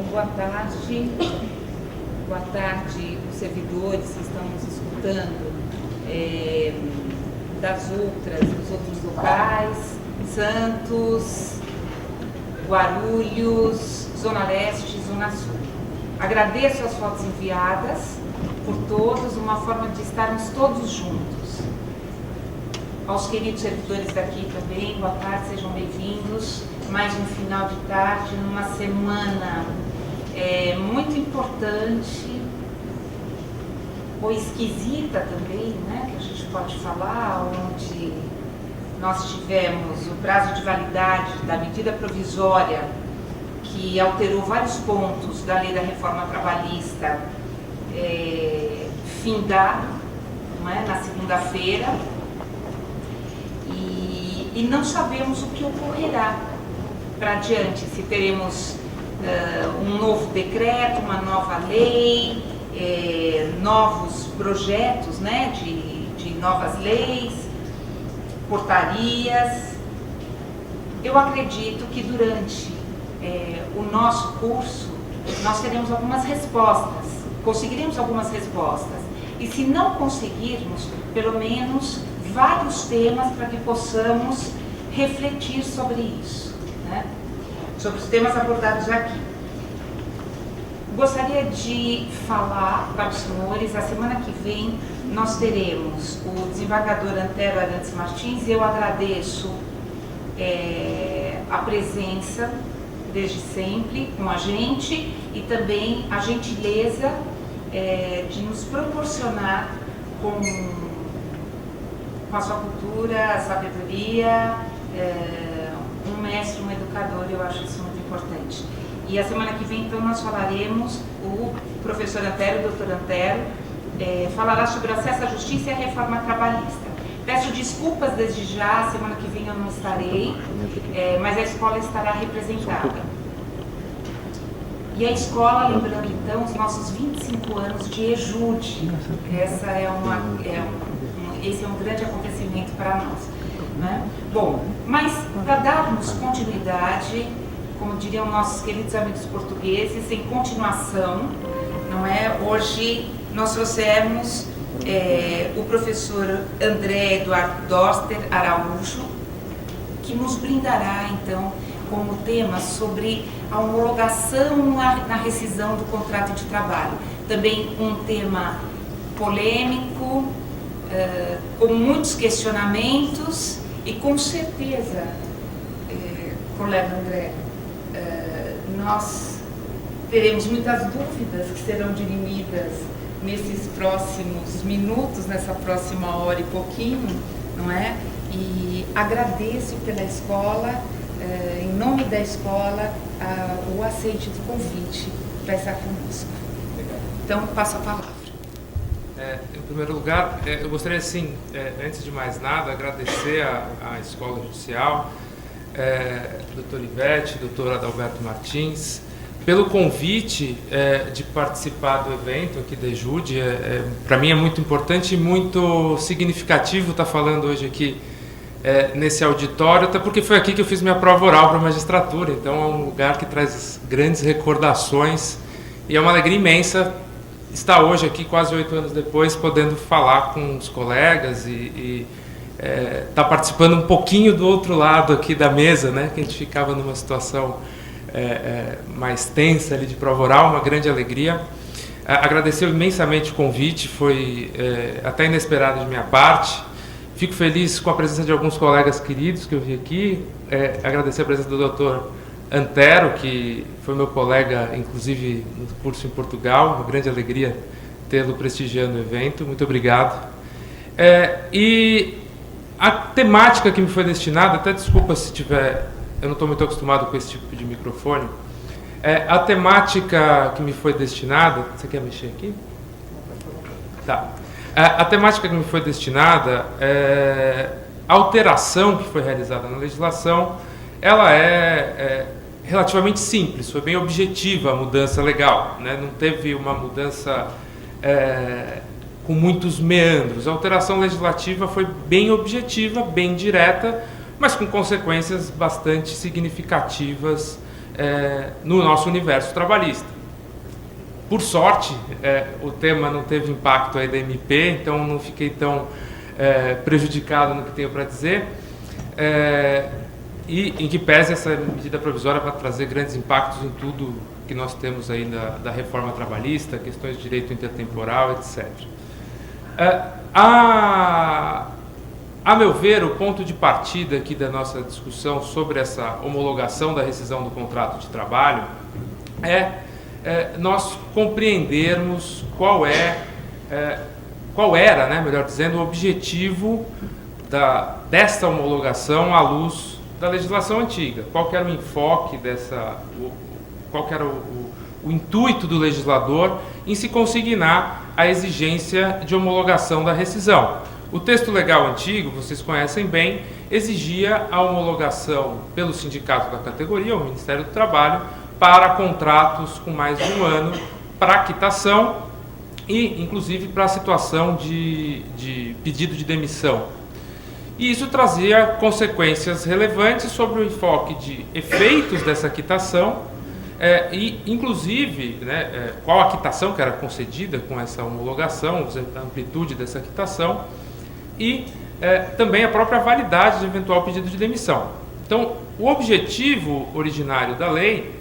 Boa tarde. Boa tarde, os servidores que estão nos escutando dos outros locais, Santos, Guarulhos, Zona Leste e Zona Sul. Agradeço as fotos enviadas por todos, uma forma de estarmos todos juntos. Aos queridos servidores daqui também, boa tarde, sejam bem-vindos. Mais um final de tarde, numa semana muito importante, ou esquisita também, né, que a gente pode falar, onde nós tivemos o prazo de validade da medida provisória que alterou vários pontos da lei da reforma trabalhista findar, não é, na segunda-feira, e não sabemos o que ocorrerá para adiante, se teremos um novo decreto, uma nova lei, novos projetos, né, de novas leis, portarias. Eu acredito que durante o nosso curso nós teremos algumas respostas, conseguiremos algumas respostas, e se não conseguirmos, pelo menos vários temas para que possamos refletir sobre isso, né? Sobre os temas abordados aqui. Gostaria de falar para os senhores, a semana que vem nós teremos o desembargador Antero Arantes Martins, e eu agradeço a presença desde sempre com a gente e também a gentileza de nos proporcionar com a sua cultura, a sabedoria, um mestre, um educador. Eu acho isso muito importante. E a semana que vem, então, nós falaremos, o professor Antero, o doutor Antero, falará sobre o acesso à justiça e a reforma trabalhista. Peço desculpas desde já, a semana que vem eu não estarei, mas a escola estará representada. E a escola, lembrando então, os nossos 25 anos de EJUDE, esse é um grande acontecimento para nós, né? Bom, mas para darmos continuidade, como diriam nossos queridos amigos portugueses, em continuação, não é? Hoje nós trouxemos o professor André Eduardo Dorster Araújo, que nos brindará então como tema sobre a homologação na rescisão do contrato de trabalho. Também um tema polêmico, com muitos questionamentos e com certeza, colega André, nós teremos muitas dúvidas que serão dirimidas nesses próximos minutos, nessa próxima hora e pouquinho, não é? E agradeço pela escola, em nome da escola, o aceite do convite para estar conosco. Então, passo a palavra. Em primeiro lugar, eu gostaria, assim, antes de mais nada, agradecer à Escola Judicial, doutor Ivete, doutor Adalberto Martins, pelo convite de participar do evento aqui da EJUDE. Para mim é muito importante e muito significativo estar falando hoje aqui nesse auditório, até porque foi aqui que eu fiz minha prova oral para a magistratura, então é um lugar que traz grandes recordações e é uma alegria imensa estar hoje aqui, quase 8 anos depois, podendo falar com os colegas e estar participando um pouquinho do outro lado aqui da mesa, né, que a gente ficava numa situação mais tensa ali de prova oral, uma grande alegria. Agradecer imensamente o convite, foi até inesperado de minha parte. Fico feliz com a presença de alguns colegas queridos que eu vi aqui. Agradecer a presença do doutor Antero, que foi meu colega, inclusive, no curso em Portugal. Uma grande alegria tê-lo prestigiando o evento. Muito obrigado. E a temática que me foi destinada, até desculpa se tiver... Eu não estou muito acostumado com esse tipo de microfone. A temática que me foi destinada... Você quer mexer aqui? Tá. A temática que me foi destinada, a alteração que foi realizada na legislação, ela é relativamente simples, foi bem objetiva a mudança legal, né? Não teve uma mudança com muitos meandros. A alteração legislativa foi bem objetiva, bem direta, mas com consequências bastante significativas no nosso universo trabalhista. Por sorte, o tema não teve impacto aí da MP, então não fiquei tão prejudicado no que tenho para dizer, e em que pese essa medida provisória vai trazer grandes impactos em tudo que nós temos aí da reforma trabalhista, questões de direito intertemporal, etc. A meu ver, o ponto de partida aqui da nossa discussão sobre essa homologação da rescisão do contrato de trabalho nós compreendermos qual era, né, melhor dizendo, o objetivo desta homologação à luz da legislação antiga. Qual que era o enfoque qual que era o intuito do legislador em se consignar a exigência de homologação da rescisão. O texto legal antigo, vocês conhecem bem, exigia a homologação pelo sindicato da categoria, o Ministério do Trabalho, para contratos com mais de um ano, para quitação e, inclusive, para a situação de pedido de demissão. E isso trazia consequências relevantes sobre o enfoque de efeitos dessa quitação e, inclusive, né, qual a quitação que era concedida com essa homologação, a amplitude dessa quitação e também a própria validade de eventual pedido de demissão. Então, o objetivo originário da lei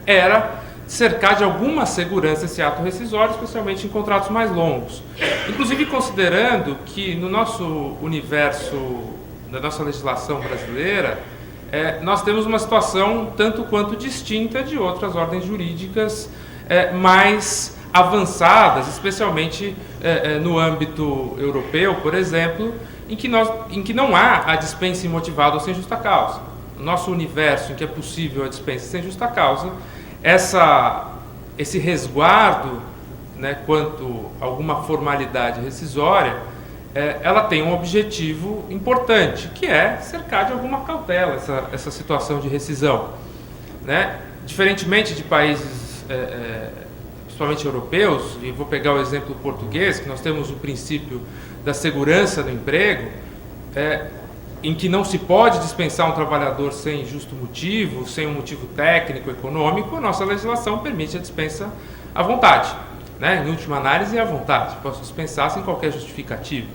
era cercar de alguma segurança esse ato rescisório, especialmente em contratos mais longos. Inclusive considerando que no nosso universo, da nossa legislação brasileira, nós temos uma situação tanto quanto distinta de outras ordens jurídicas mais avançadas, especialmente no âmbito europeu, por exemplo, em que não há a dispensa imotivada ou sem justa causa. No nosso universo, em que é possível a dispensa sem justa causa, esse resguardo, né, quanto a alguma formalidade rescisória, ela tem um objetivo importante, que é cercar de alguma cautela essa situação de rescisão, né? Diferentemente de países, principalmente europeus, e vou pegar o exemplo português, que nós temos o princípio da segurança do emprego, em que não se pode dispensar um trabalhador sem justo motivo, sem um motivo técnico, econômico, a nossa legislação permite a dispensa à vontade, né? Em última análise, à vontade, posso dispensar sem qualquer justificativa.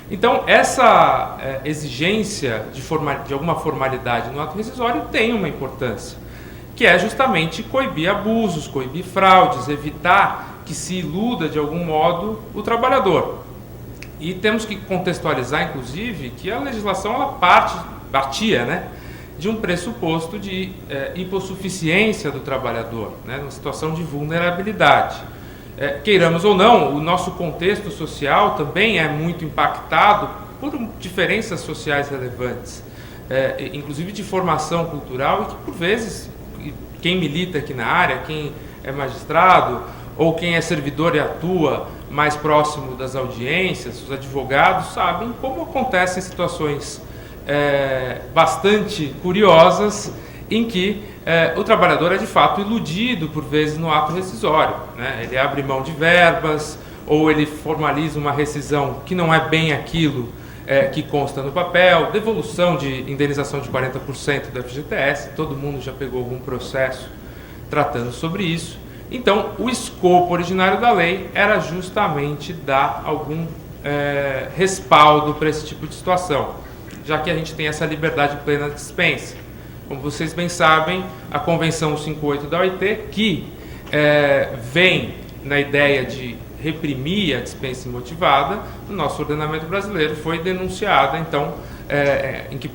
Então, essa exigência de alguma formalidade no ato rescisório tem uma importância, que é justamente coibir abusos, coibir fraudes, evitar que se iluda de algum modo o trabalhador. E temos que contextualizar, inclusive, que a legislação ela partia, né, de um pressuposto de hipossuficiência do trabalhador, né, numa situação de vulnerabilidade. Queiramos ou não, o nosso contexto social também é muito impactado por diferenças sociais relevantes, inclusive de formação cultural, e que, por vezes, quem milita aqui na área, quem é magistrado ou quem é servidor e atua mais próximo das audiências, os advogados sabem como acontecem situações bastante curiosas em que o trabalhador é de fato iludido por vezes no ato rescisório, né? Ele abre mão de verbas ou ele formaliza uma rescisão que não é bem aquilo que consta no papel, devolução de indenização de 40% do FGTS, todo mundo já pegou algum processo tratando sobre isso. Então, o escopo originário da lei era justamente dar algum respaldo para esse tipo de situação, já que a gente tem essa liberdade plena de dispensa. Como vocês bem sabem, a Convenção 58 da OIT, que vem na ideia de reprimir a dispensa imotivada, no nosso ordenamento brasileiro foi denunciada, então, em que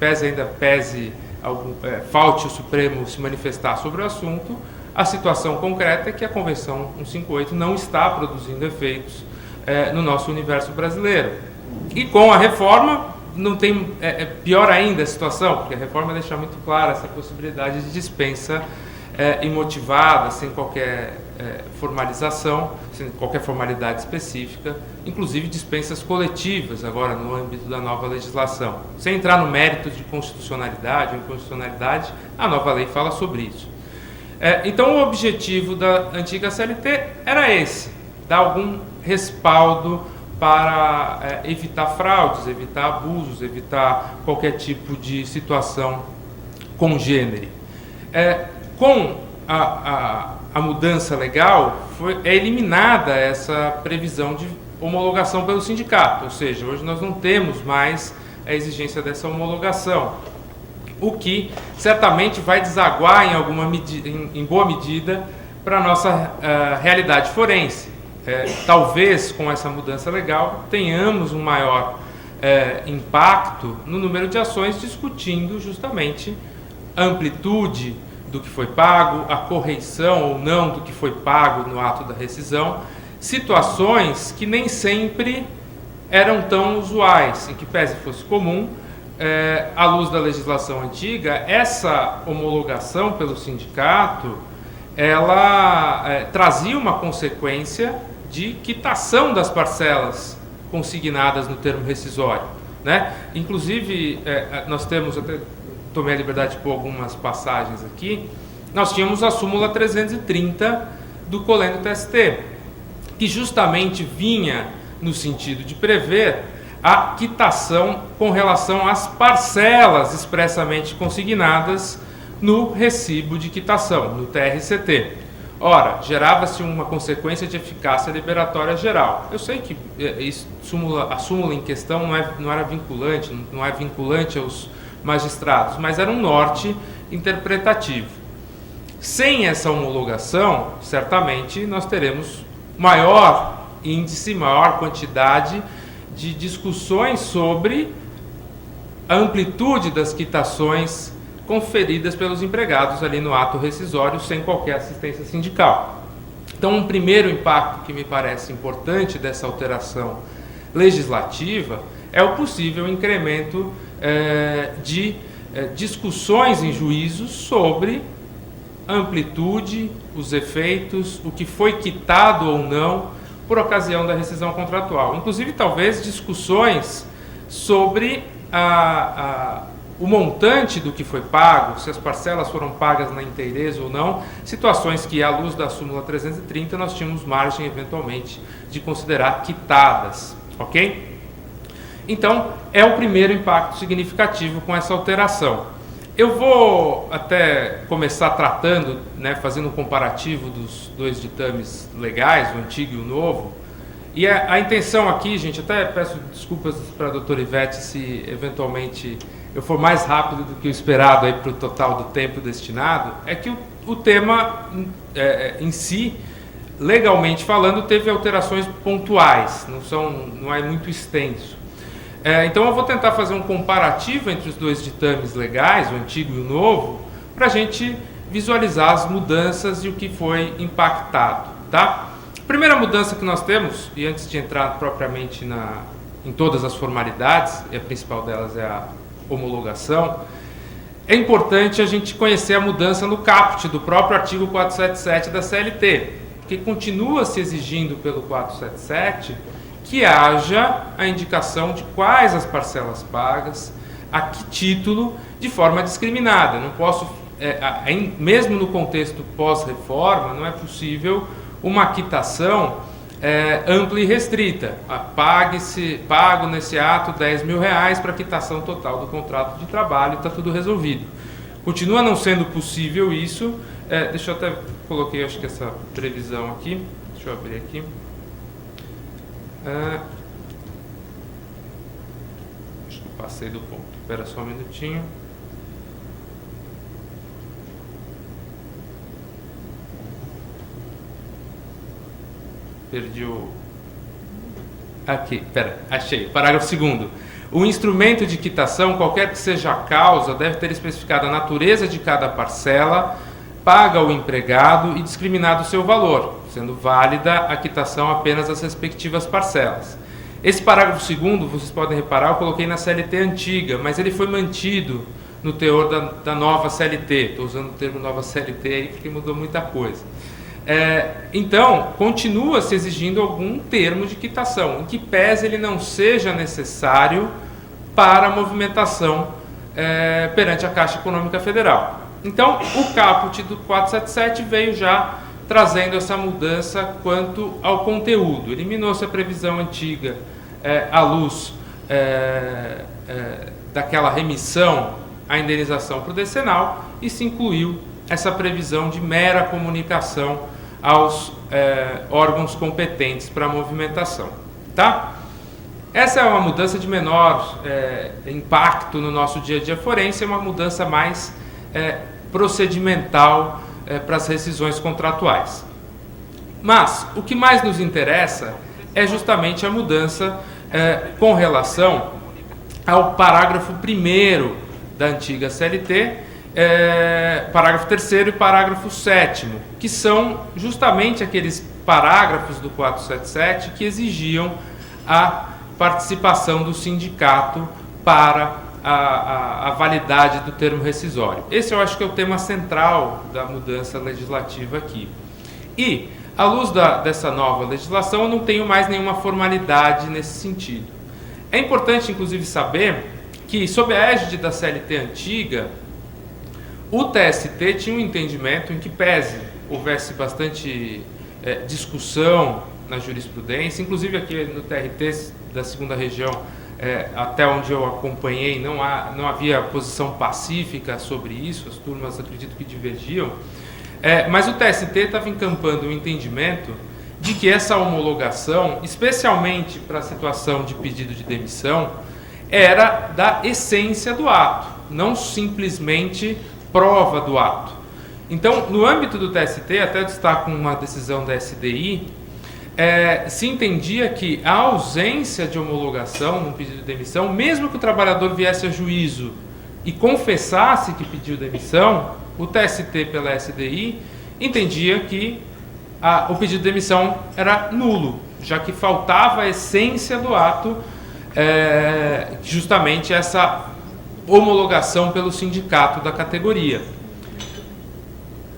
falte o Supremo se manifestar sobre o assunto, a situação concreta é que a Convenção 158 não está produzindo efeitos no nosso universo brasileiro. E com a reforma, não tem, pior ainda a situação, porque a reforma deixa muito clara essa possibilidade de dispensa imotivada, sem qualquer formalização, sem qualquer formalidade específica, inclusive dispensas coletivas agora no âmbito da nova legislação. Sem entrar no mérito de constitucionalidade ou inconstitucionalidade, a nova lei fala sobre isso. Então, o objetivo da antiga CLT era esse, dar algum respaldo para evitar fraudes, evitar abusos, evitar qualquer tipo de situação congênere. Com a mudança legal, é eliminada essa previsão de homologação pelo sindicato, ou seja, hoje nós não temos mais a exigência dessa homologação, o que certamente vai desaguar em boa medida para a nossa realidade forense. Talvez com essa mudança legal tenhamos um maior impacto no número de ações discutindo justamente a amplitude do que foi pago, a correição ou não do que foi pago no ato da rescisão, situações que nem sempre eram tão usuais, em que pese fosse comum, à luz da legislação antiga, essa homologação pelo sindicato, ela trazia uma consequência de quitação das parcelas consignadas no termo rescisório, né? Inclusive, nós temos, até tomei a liberdade de pôr algumas passagens aqui, nós tínhamos a súmula 330 do Colendo TST, que justamente vinha no sentido de prever a quitação com relação às parcelas expressamente consignadas no recibo de quitação, no TRCT. Ora, gerava-se uma consequência de eficácia liberatória geral. Eu sei que a súmula em questão não era vinculante, não é vinculante aos magistrados, mas era um norte interpretativo. Sem essa homologação, certamente nós teremos maior índice, maior quantidade de discussões sobre a amplitude das quitações conferidas pelos empregados ali no ato rescisório sem qualquer assistência sindical. Então, um primeiro impacto que me parece importante dessa alteração legislativa é o possível incremento de discussões em juízos sobre a amplitude, os efeitos, o que foi quitado ou não por ocasião da rescisão contratual. Inclusive, talvez, discussões sobre o montante do que foi pago, se as parcelas foram pagas na inteireza ou não, situações que, à luz da súmula 330, nós tínhamos margem, eventualmente, de considerar quitadas, ok? Então, é o primeiro impacto significativo com essa alteração. Eu vou até começar tratando, fazendo um comparativo dos dois ditames legais, o antigo e o novo. E a intenção aqui, gente, até peço desculpas para a doutora Ivete se eventualmente eu for mais rápido do que o esperado aí para o total do tempo destinado, é que o tema em si, legalmente falando, teve alterações pontuais, não é muito extenso. Então eu vou tentar fazer um comparativo entre os dois ditames legais, o antigo e o novo, para a gente visualizar as mudanças e o que foi impactado, tá? A primeira mudança que nós temos, e antes de entrar propriamente em todas as formalidades, e a principal delas é a homologação, é importante a gente conhecer a mudança no caput do próprio artigo 477 da CLT, que continua se exigindo pelo 477 que haja a indicação de quais as parcelas pagas, a que título, de forma discriminada. Não posso, mesmo no contexto pós-reforma, não é possível uma quitação ampla e restrita. Pago nesse ato R$10.000 para quitação total do contrato de trabalho, está tudo resolvido. Continua não sendo possível isso. Deixa eu até coloquei, acho que essa previsão aqui. Deixa eu abrir aqui. Acho que passei do ponto. Espera só um minutinho. Perdi o... Aqui, achei. Parágrafo 2º. O instrumento de quitação, qualquer que seja a causa, deve ter especificado a natureza de cada parcela, paga ao empregado e discriminado o seu valor, sendo válida a quitação apenas das respectivas parcelas. Esse parágrafo 2º, vocês podem reparar, eu coloquei na CLT antiga, mas ele foi mantido no teor da nova CLT. Estou usando o termo nova CLT aí porque mudou muita coisa. Então, continua se exigindo algum termo de quitação, em que pese ele não seja necessário para a movimentação perante a Caixa Econômica Federal. Então, o caput do 477 veio já trazendo essa mudança quanto ao conteúdo. Eliminou-se a previsão antiga à luz daquela remissão à indenização para o decenal e se incluiu essa previsão de mera comunicação aos órgãos competentes para a movimentação. Tá? Essa é uma mudança de menor impacto no nosso dia a dia forense, é uma mudança mais procedimental para as rescisões contratuais. Mas o que mais nos interessa é justamente a mudança com relação ao parágrafo 1º da antiga CLT, parágrafo 3º e parágrafo 7º, que são justamente aqueles parágrafos do 477 que exigiam a participação do sindicato para a validade do termo rescisório. Esse eu acho que é o tema central da mudança legislativa aqui. E, à luz dessa nova legislação, eu não tenho mais nenhuma formalidade nesse sentido. É importante, inclusive, saber que, sob a égide da CLT antiga, o TST tinha um entendimento em que, pese houvesse bastante discussão na jurisprudência, inclusive aqui no TRT da 2ª Região, até onde eu acompanhei, não havia posição pacífica sobre isso, as turmas acredito que divergiam, mas o TST estava encampando um entendimento de que essa homologação, especialmente para a situação de pedido de demissão, era da essência do ato, não simplesmente prova do ato. Então, no âmbito do TST, até destaco uma decisão da SDI, se entendia que a ausência de homologação no pedido de demissão, mesmo que o trabalhador viesse a juízo e confessasse que pediu demissão, o TST pela SDI entendia que o pedido de demissão era nulo, já que faltava a essência do ato, justamente essa homologação pelo sindicato da categoria.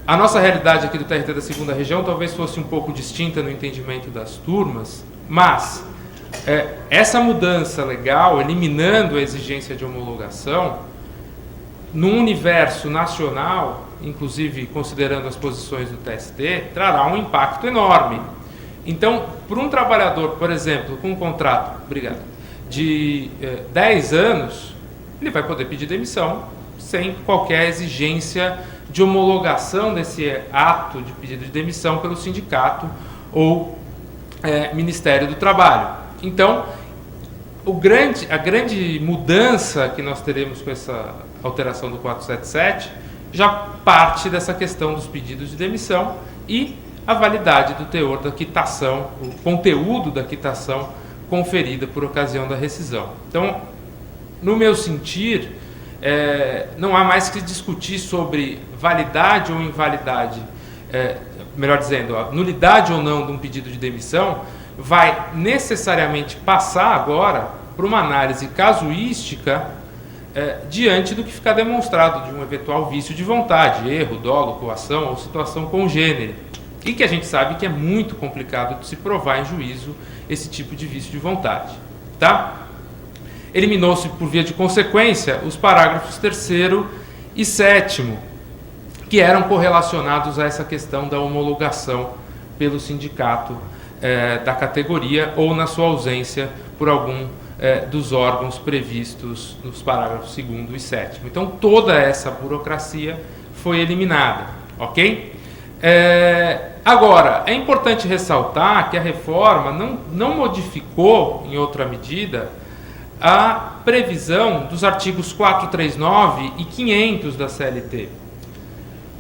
A nossa realidade aqui do TRT da 2ª Região talvez fosse um pouco distinta no entendimento das turmas, mas essa mudança legal, eliminando a exigência de homologação, num universo nacional, inclusive considerando as posições do TST, trará um impacto enorme. Então, para um trabalhador, por exemplo, com um contrato de 10 anos, ele vai poder pedir demissão sem qualquer exigência de homologação desse ato de pedido de demissão pelo sindicato ou Ministério do Trabalho. Então, a grande mudança que nós teremos com essa alteração do 477 já parte dessa questão dos pedidos de demissão e a validade do teor da quitação, o conteúdo da quitação conferida por ocasião da rescisão. Então, no meu sentir, não há mais que discutir sobre validade ou invalidade, melhor dizendo, a nulidade ou não de um pedido de demissão vai necessariamente passar agora por uma análise casuística diante do que ficar demonstrado de um eventual vício de vontade, erro, dolo, coação ou situação congênere, e que a gente sabe que é muito complicado de se provar em juízo esse tipo de vício de vontade. Tá? Eliminou-se, por via de consequência, os parágrafos 3º e 7º, que eram correlacionados a essa questão da homologação pelo sindicato da categoria ou, na sua ausência, por algum dos órgãos previstos nos parágrafos 2º e 7º. Então, toda essa burocracia foi eliminada, ok? Agora, é importante ressaltar que a reforma não modificou, em outra medida, a previsão dos artigos 439 e 500 da CLT.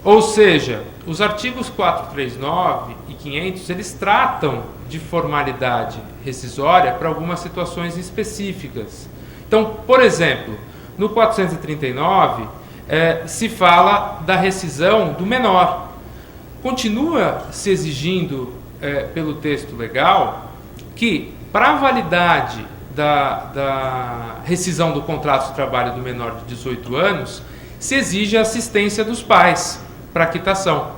Ou seja, os artigos 439 e 500, eles tratam de formalidade rescisória para algumas situações específicas. Então, por exemplo, no 439 se fala da rescisão do menor. Continua se exigindo pelo texto legal que, para a validade da rescisão do contrato de trabalho do menor de 18 anos, se exige a assistência dos pais para a quitação.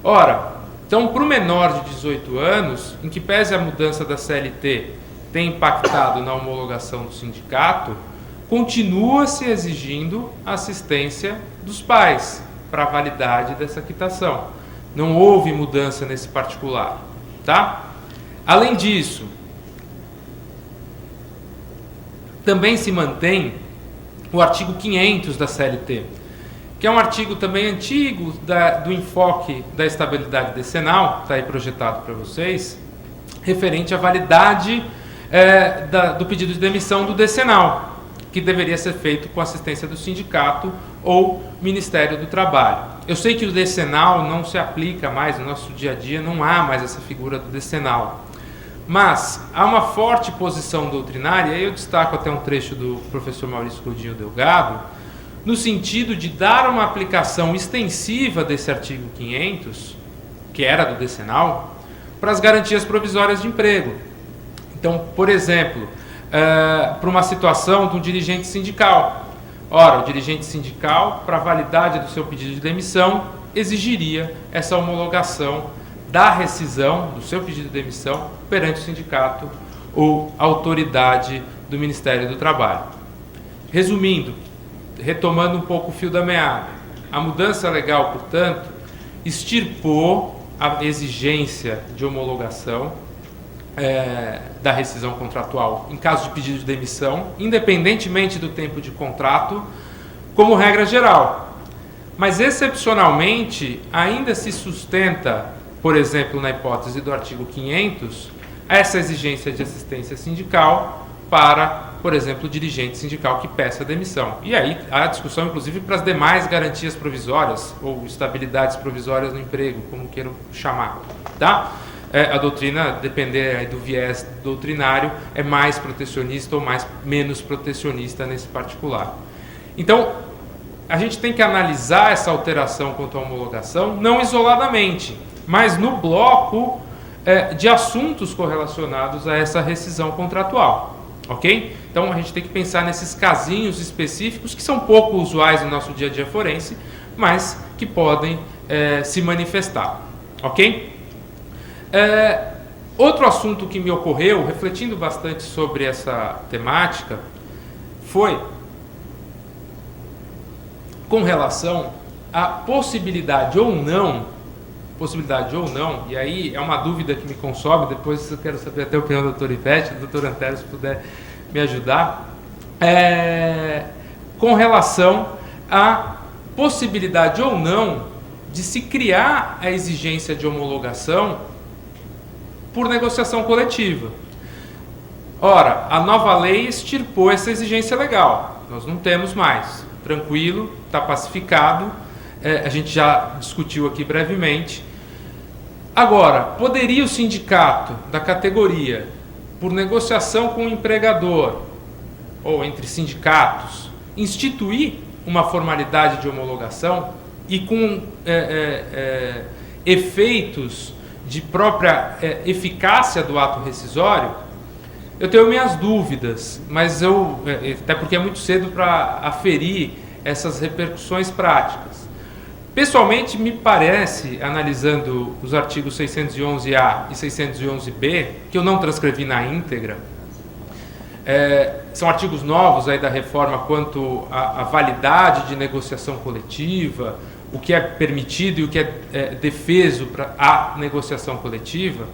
Ora, então, para o menor de 18 anos, em que pese a mudança da CLT tem impactado na homologação do sindicato, continua se exigindo a assistência dos pais para a validade dessa quitação. Não houve mudança nesse particular, tá? Além disso, também se mantém o artigo 500 da CLT, que é um artigo também antigo do enfoque da estabilidade decenal, está aí projetado para vocês, referente à validade do pedido de demissão do decenal, que deveria ser feito com assistência do sindicato ou Ministério do Trabalho. Eu sei que o decenal não se aplica mais no nosso dia a dia, não há mais essa figura do decenal. Mas há uma forte posição doutrinária, e eu destaco até um trecho do professor Maurício Godinho Delgado, no sentido de dar uma aplicação extensiva desse artigo 500, que era do decenal, para as garantias provisórias de emprego. Então, por exemplo, para uma situação de um dirigente sindical. Ora, o dirigente sindical, para a validade do seu pedido de demissão, exigiria essa homologação da rescisão do seu pedido de demissão perante o sindicato ou autoridade do Ministério do Trabalho. Resumindo, retomando um pouco o fio da meada, a mudança legal, portanto, extirpou a exigência de homologação da rescisão contratual em caso de pedido de demissão, independentemente do tempo de contrato, como regra geral. Mas, excepcionalmente, ainda se sustenta, por exemplo, na hipótese do artigo 500, essa exigência de assistência sindical para, por exemplo, o dirigente sindical que peça demissão. E aí há discussão, inclusive, para as demais garantias provisórias ou estabilidades provisórias no emprego, como queiram chamar, tá? A doutrina, depender do viés doutrinário, é mais protecionista ou menos protecionista nesse particular. Então, a gente tem que analisar essa alteração quanto à homologação, não isoladamente, mas no bloco de assuntos correlacionados a essa rescisão contratual, ok? Então, a gente tem que pensar nesses casinhos específicos, que são pouco usuais no nosso dia a dia forense, mas que podem se manifestar, ok? Outro assunto que me ocorreu, refletindo bastante sobre essa temática, foi com relação à possibilidade ou não, e aí é uma dúvida que me consome, depois eu quero saber até a opinião do doutor Ivete, do doutor Antero, se puder me ajudar, com relação à possibilidade ou não de se criar a exigência de homologação por negociação coletiva. Ora, a nova lei extirpou essa exigência legal. Nós não temos mais. Tranquilo, está pacificado. A gente já discutiu aqui brevemente. Agora, poderia o sindicato da categoria, por negociação com o empregador, ou entre sindicatos, instituir uma formalidade de homologação e com efeitos de própria eficácia do ato rescisório? Eu tenho minhas dúvidas, mas até porque é muito cedo para aferir essas repercussões práticas. Pessoalmente, me parece, analisando os artigos 611-A e 611-B, que eu não transcrevi na íntegra, são artigos novos aí da reforma quanto à validade de negociação coletiva, o que é permitido e o que é defeso para a negociação coletiva,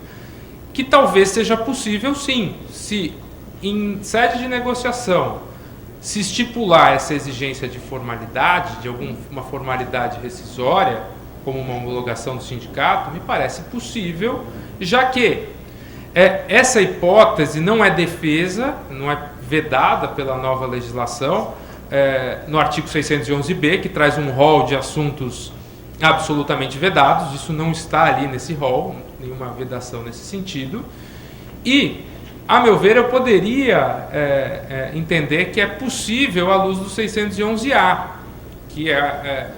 que talvez seja possível sim, se em sede de negociação se estipular essa exigência de formalidade, de uma formalidade rescisória, como uma homologação do sindicato, me parece possível, já que essa hipótese não é defesa, não é vedada pela nova legislação, no artigo 611-B, que traz um rol de assuntos absolutamente vedados, isso não está ali nesse rol, nenhuma vedação nesse sentido, e, a meu ver, eu poderia entender que é possível à luz do 611-A, que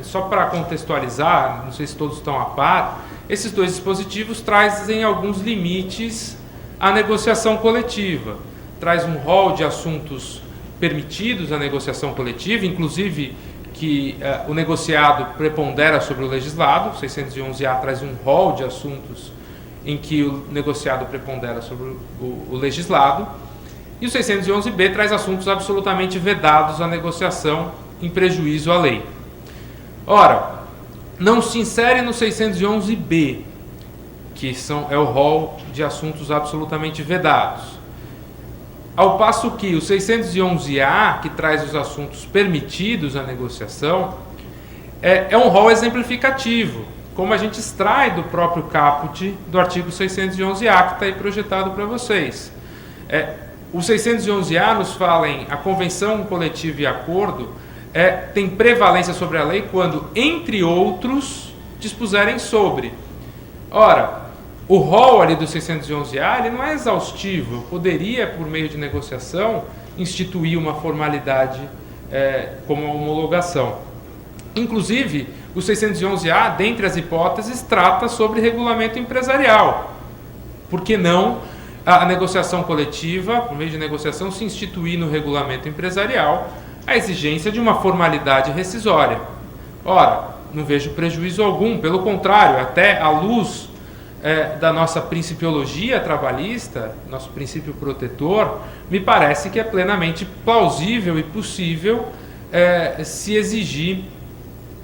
só para contextualizar, não sei se todos estão a par, esses dois dispositivos trazem alguns limites à negociação coletiva, traz um rol de assuntos permitidos à negociação coletiva, inclusive que o negociado prepondera sobre o legislado. O 611-A traz um rol de assuntos em que o negociado prepondera sobre o legislado, e o 611-B traz assuntos absolutamente vedados à negociação em prejuízo à lei. Ora, não se insere no 611-B, que é o rol de assuntos absolutamente vedados. Ao passo que o 611-A, que traz os assuntos permitidos à negociação, é um rol exemplificativo, como a gente extrai do próprio caput do artigo 611-A, que está aí projetado para vocês. O 611-A nos fala em a convenção coletiva e acordo tem prevalência sobre a lei quando, entre outros, dispuserem sobre. Ora, o rol ali do 611-A ele não é exaustivo. Eu poderia, por meio de negociação, instituir uma formalidade como a homologação. Inclusive, o 611-A, dentre as hipóteses, trata sobre regulamento empresarial. Por que não a negociação coletiva, por meio de negociação, se instituir no regulamento empresarial a exigência de uma formalidade rescisória? Ora, não vejo prejuízo algum, pelo contrário, até à luz da nossa principiologia trabalhista, nosso princípio protetor, me parece que é plenamente plausível e possível se exigir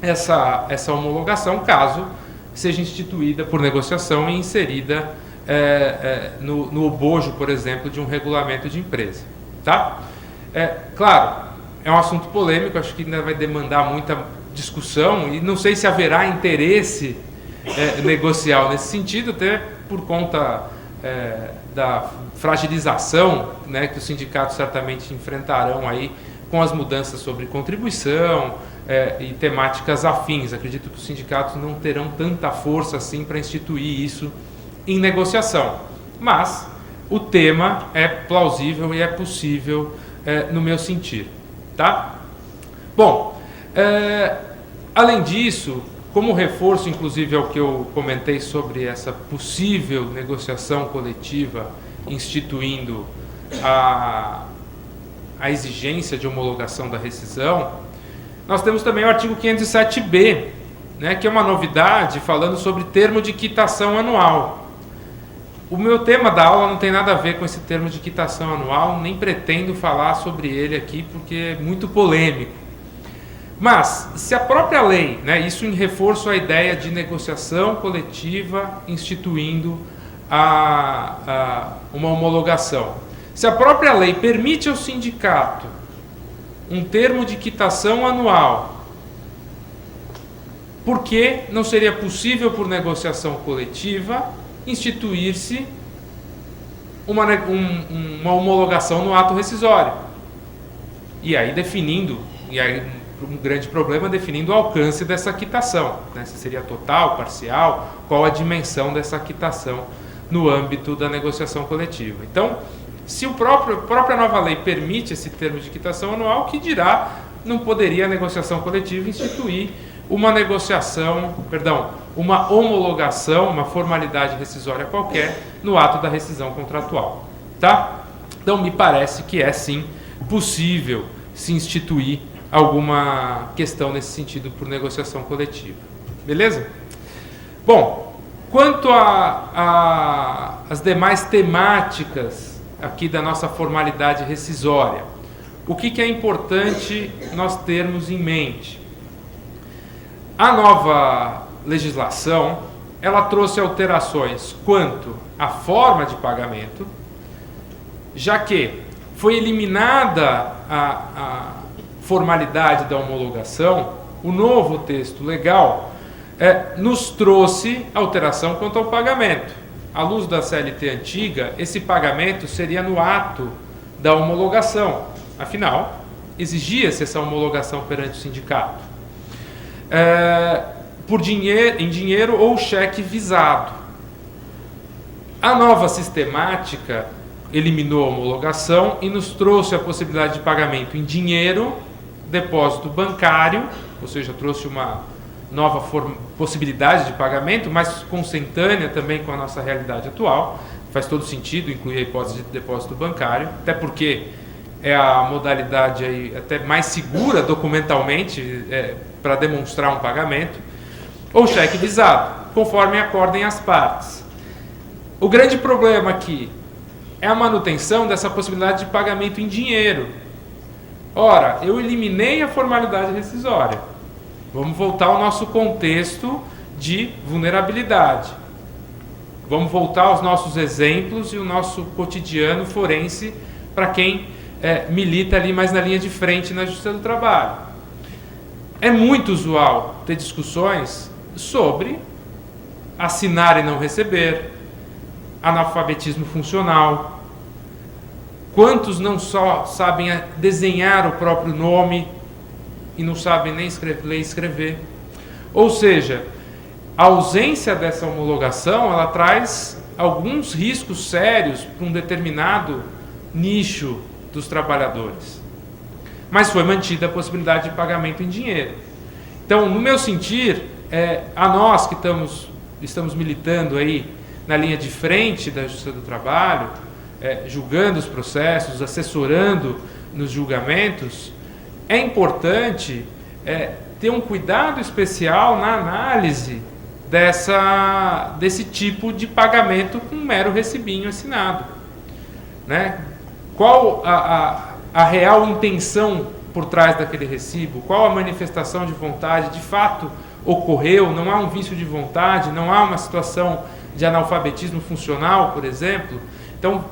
essa homologação, caso seja instituída por negociação e inserida no bojo, por exemplo, de um regulamento de empresa. Tá? Claro, é um assunto polêmico, acho que ainda vai demandar muita discussão e não sei se haverá interesse negocial nesse sentido, até por conta da fragilização, né, que os sindicatos certamente enfrentarão aí com as mudanças sobre contribuição e temáticas afins. Acredito que os sindicatos não terão tanta força assim para instituir isso em negociação, mas o tema é plausível e é possível no meu sentir, tá? Bom, além disso, como reforço, inclusive, ao que eu comentei sobre essa possível negociação coletiva instituindo a exigência de homologação da rescisão, nós temos também o artigo 507b, né, que é uma novidade falando sobre termo de quitação anual. O meu tema da aula não tem nada a ver com esse termo de quitação anual, nem pretendo falar sobre ele aqui porque é muito polêmico. Mas, se a própria lei, né, isso em reforço à ideia de negociação coletiva instituindo uma homologação, se a própria lei permite ao sindicato um termo de quitação anual, por que não seria possível, por negociação coletiva, instituir-se uma homologação no ato rescisório? E aí definindo, um grande problema definindo o alcance dessa quitação, né? Se seria total, parcial, qual a dimensão dessa quitação no âmbito da negociação coletiva. Então, se a própria nova lei permite esse termo de quitação anual, que dirá não poderia a negociação coletiva instituir uma homologação, uma formalidade rescisória qualquer no ato da rescisão contratual, tá? Então, me parece que é sim possível se instituir alguma questão nesse sentido por negociação coletiva. Beleza? Bom, quanto às demais temáticas aqui da nossa formalidade rescisória, o que é importante nós termos em mente? A nova legislação, ela trouxe alterações quanto à forma de pagamento, já que foi eliminada a formalidade da homologação. O novo texto legal nos trouxe alteração quanto ao pagamento. À luz da CLT antiga, esse pagamento seria no ato da homologação. Afinal, exigia-se essa homologação perante o sindicato. Em dinheiro ou cheque visado. A nova sistemática eliminou a homologação e nos trouxe a possibilidade de pagamento em dinheiro, depósito bancário, ou seja, trouxe uma nova possibilidade de pagamento, mas consentânea também com a nossa realidade atual. Faz todo sentido incluir a hipótese de depósito bancário, até porque é a modalidade aí até mais segura documentalmente para demonstrar um pagamento, ou cheque visado, conforme acordem as partes. O grande problema aqui é a manutenção dessa possibilidade de pagamento em dinheiro. Ora, eu eliminei a formalidade rescisória. Vamos voltar ao nosso contexto de vulnerabilidade. Vamos voltar aos nossos exemplos e o nosso cotidiano forense para quem milita ali mais na linha de frente na Justiça do Trabalho. é muito usual ter discussões sobre assinar e não receber, analfabetismo funcional. Quantos não só sabem desenhar o próprio nome e não sabem nem ler e escrever? Ou seja, a ausência dessa homologação, ela traz alguns riscos sérios para um determinado nicho dos trabalhadores. Mas foi mantida a possibilidade de pagamento em dinheiro. Então, no meu sentir, a nós que estamos militando aí na linha de frente da Justiça do Trabalho, julgando os processos, assessorando nos julgamentos, é importante ter um cuidado especial na análise desse tipo de pagamento com um mero recibinho assinado, né? Qual a real intenção por trás daquele recibo? Qual a manifestação de vontade de fato ocorreu? Não há um vício de vontade, não há uma situação de analfabetismo funcional, por exemplo. Então,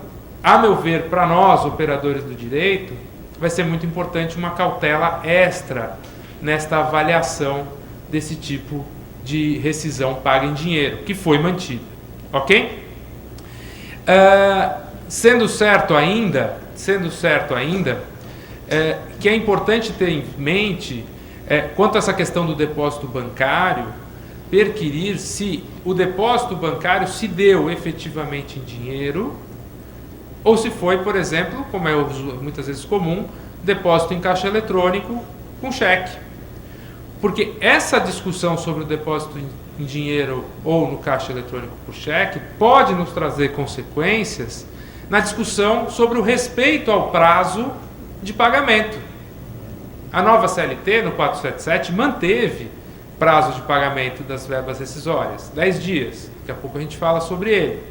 a meu ver, para nós, operadores do direito, vai ser muito importante uma cautela extra nesta avaliação desse tipo de rescisão paga em dinheiro, que foi mantida. Ok? Sendo certo ainda, que é importante ter em mente, quanto a essa questão do depósito bancário, perquirir se o depósito bancário se deu efetivamente em dinheiro, ou se foi, por exemplo, como é muitas vezes comum, depósito em caixa eletrônico com cheque. Porque essa discussão sobre o depósito em dinheiro ou no caixa eletrônico por cheque pode nos trazer consequências na discussão sobre o respeito ao prazo de pagamento. A nova CLT, no 477, manteve prazo de pagamento das verbas rescisórias, 10 dias. Daqui a pouco a gente fala sobre ele.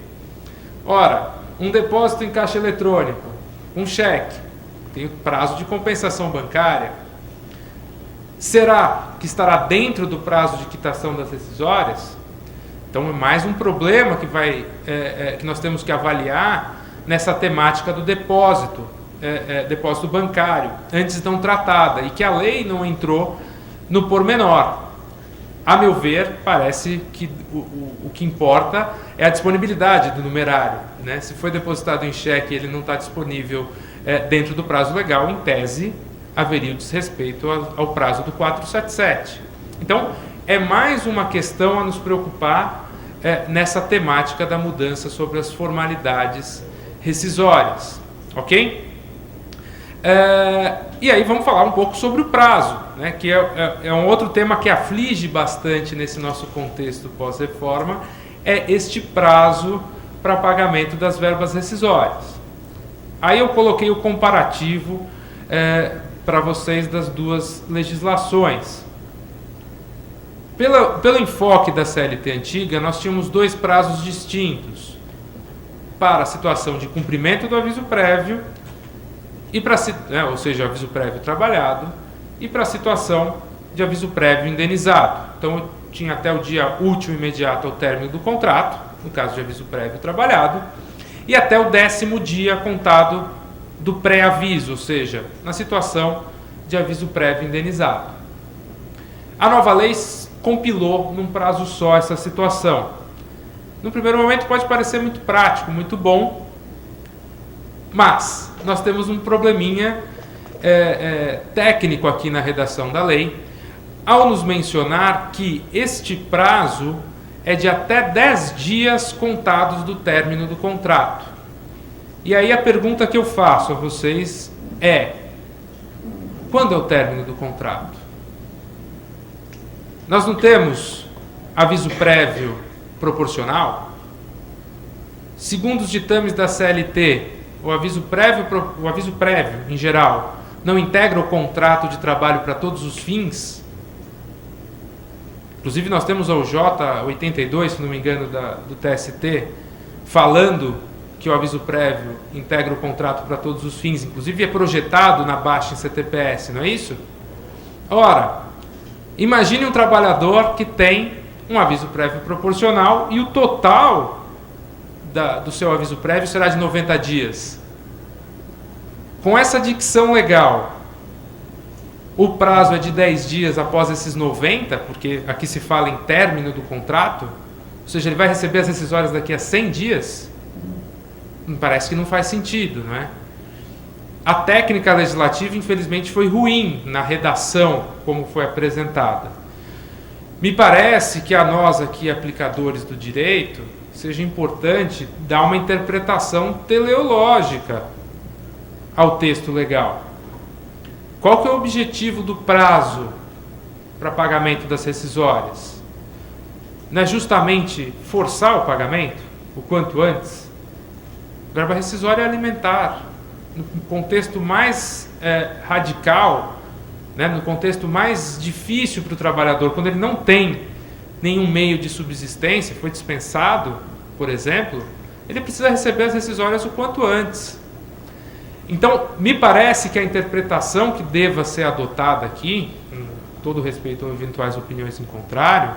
Ora, um depósito em caixa eletrônico, um cheque, tem o prazo de compensação bancária. Será que estará dentro do prazo de quitação das rescisórias? Então é mais um problema que nós temos que avaliar nessa temática do depósito bancário, antes não tratada, e que a lei não entrou no pormenor. A meu ver, parece que o que importa é a disponibilidade do numerário, né? Se foi depositado em cheque e ele não está disponível dentro do prazo legal, em tese, haveria o desrespeito ao prazo do 477. Então, é mais uma questão a nos preocupar nessa temática da mudança sobre as formalidades rescisórias. Ok? E aí vamos falar um pouco sobre o prazo, né, que é um outro tema que aflige bastante nesse nosso contexto pós-reforma, é este prazo para pagamento das verbas rescisórias. Aí eu coloquei o comparativo para vocês das duas legislações. Pelo enfoque da CLT antiga, nós tínhamos dois prazos distintos para a situação de cumprimento do aviso prévio, ou seja, aviso prévio trabalhado, e para a situação de aviso prévio indenizado. Então, eu tinha até o dia útil imediato ao término do contrato, no caso de aviso prévio trabalhado, e até o 10º dia contado do pré-aviso, ou seja, na situação de aviso prévio indenizado. A nova lei compilou num prazo só essa situação. No primeiro momento pode parecer muito prático, muito bom, mas nós temos um probleminha técnico aqui na redação da lei, ao nos mencionar que este prazo é de até 10 dias contados do término do contrato. E aí a pergunta que eu faço a vocês é: quando é o término do contrato? Nós não temos aviso prévio proporcional? Segundo os ditames da CLT, o aviso prévio, em geral, não integra o contrato de trabalho para todos os fins? Inclusive, nós temos a UJ 82, se não me engano, do TST, falando que o aviso prévio integra o contrato para todos os fins. Inclusive, é projetado na baixa em CTPS, não é isso? Ora, imagine um trabalhador que tem um aviso prévio proporcional e o total do seu aviso prévio será de 90 dias. Com essa dicção legal, o prazo é de 10 dias após esses 90, porque aqui se fala em término do contrato, ou seja, ele vai receber as rescisórias daqui a 100 dias, parece que não faz sentido, não é? A técnica legislativa, infelizmente, foi ruim na redação, como foi apresentada. Me parece que a nós aqui, aplicadores do direito, seja importante dar uma interpretação teleológica ao texto legal. Qual que é o objetivo do prazo para pagamento das rescisórias? Não é justamente forçar o pagamento, o quanto antes? Verba rescisória é alimentar. No contexto mais radical, né, no contexto mais difícil para o trabalhador, quando ele não tem nenhum meio de subsistência, foi dispensado, por exemplo, ele precisa receber as rescisórias o quanto antes. Então, me parece que a interpretação que deva ser adotada aqui, com todo respeito a eventuais opiniões em contrário,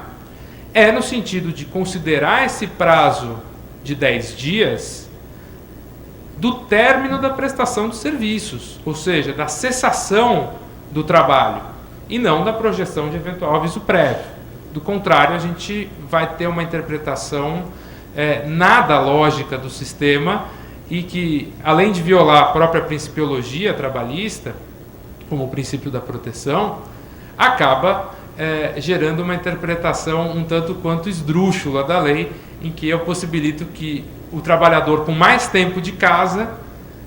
é no sentido de considerar esse prazo de 10 dias do término da prestação de serviços, ou seja, da cessação do trabalho, e não da projeção de eventual aviso prévio. Do contrário, a gente vai ter uma interpretação nada lógica do sistema e que, além de violar a própria principiologia trabalhista, como o princípio da proteção, acaba gerando uma interpretação um tanto quanto esdrúxula da lei, em que eu possibilito que o trabalhador com mais tempo de casa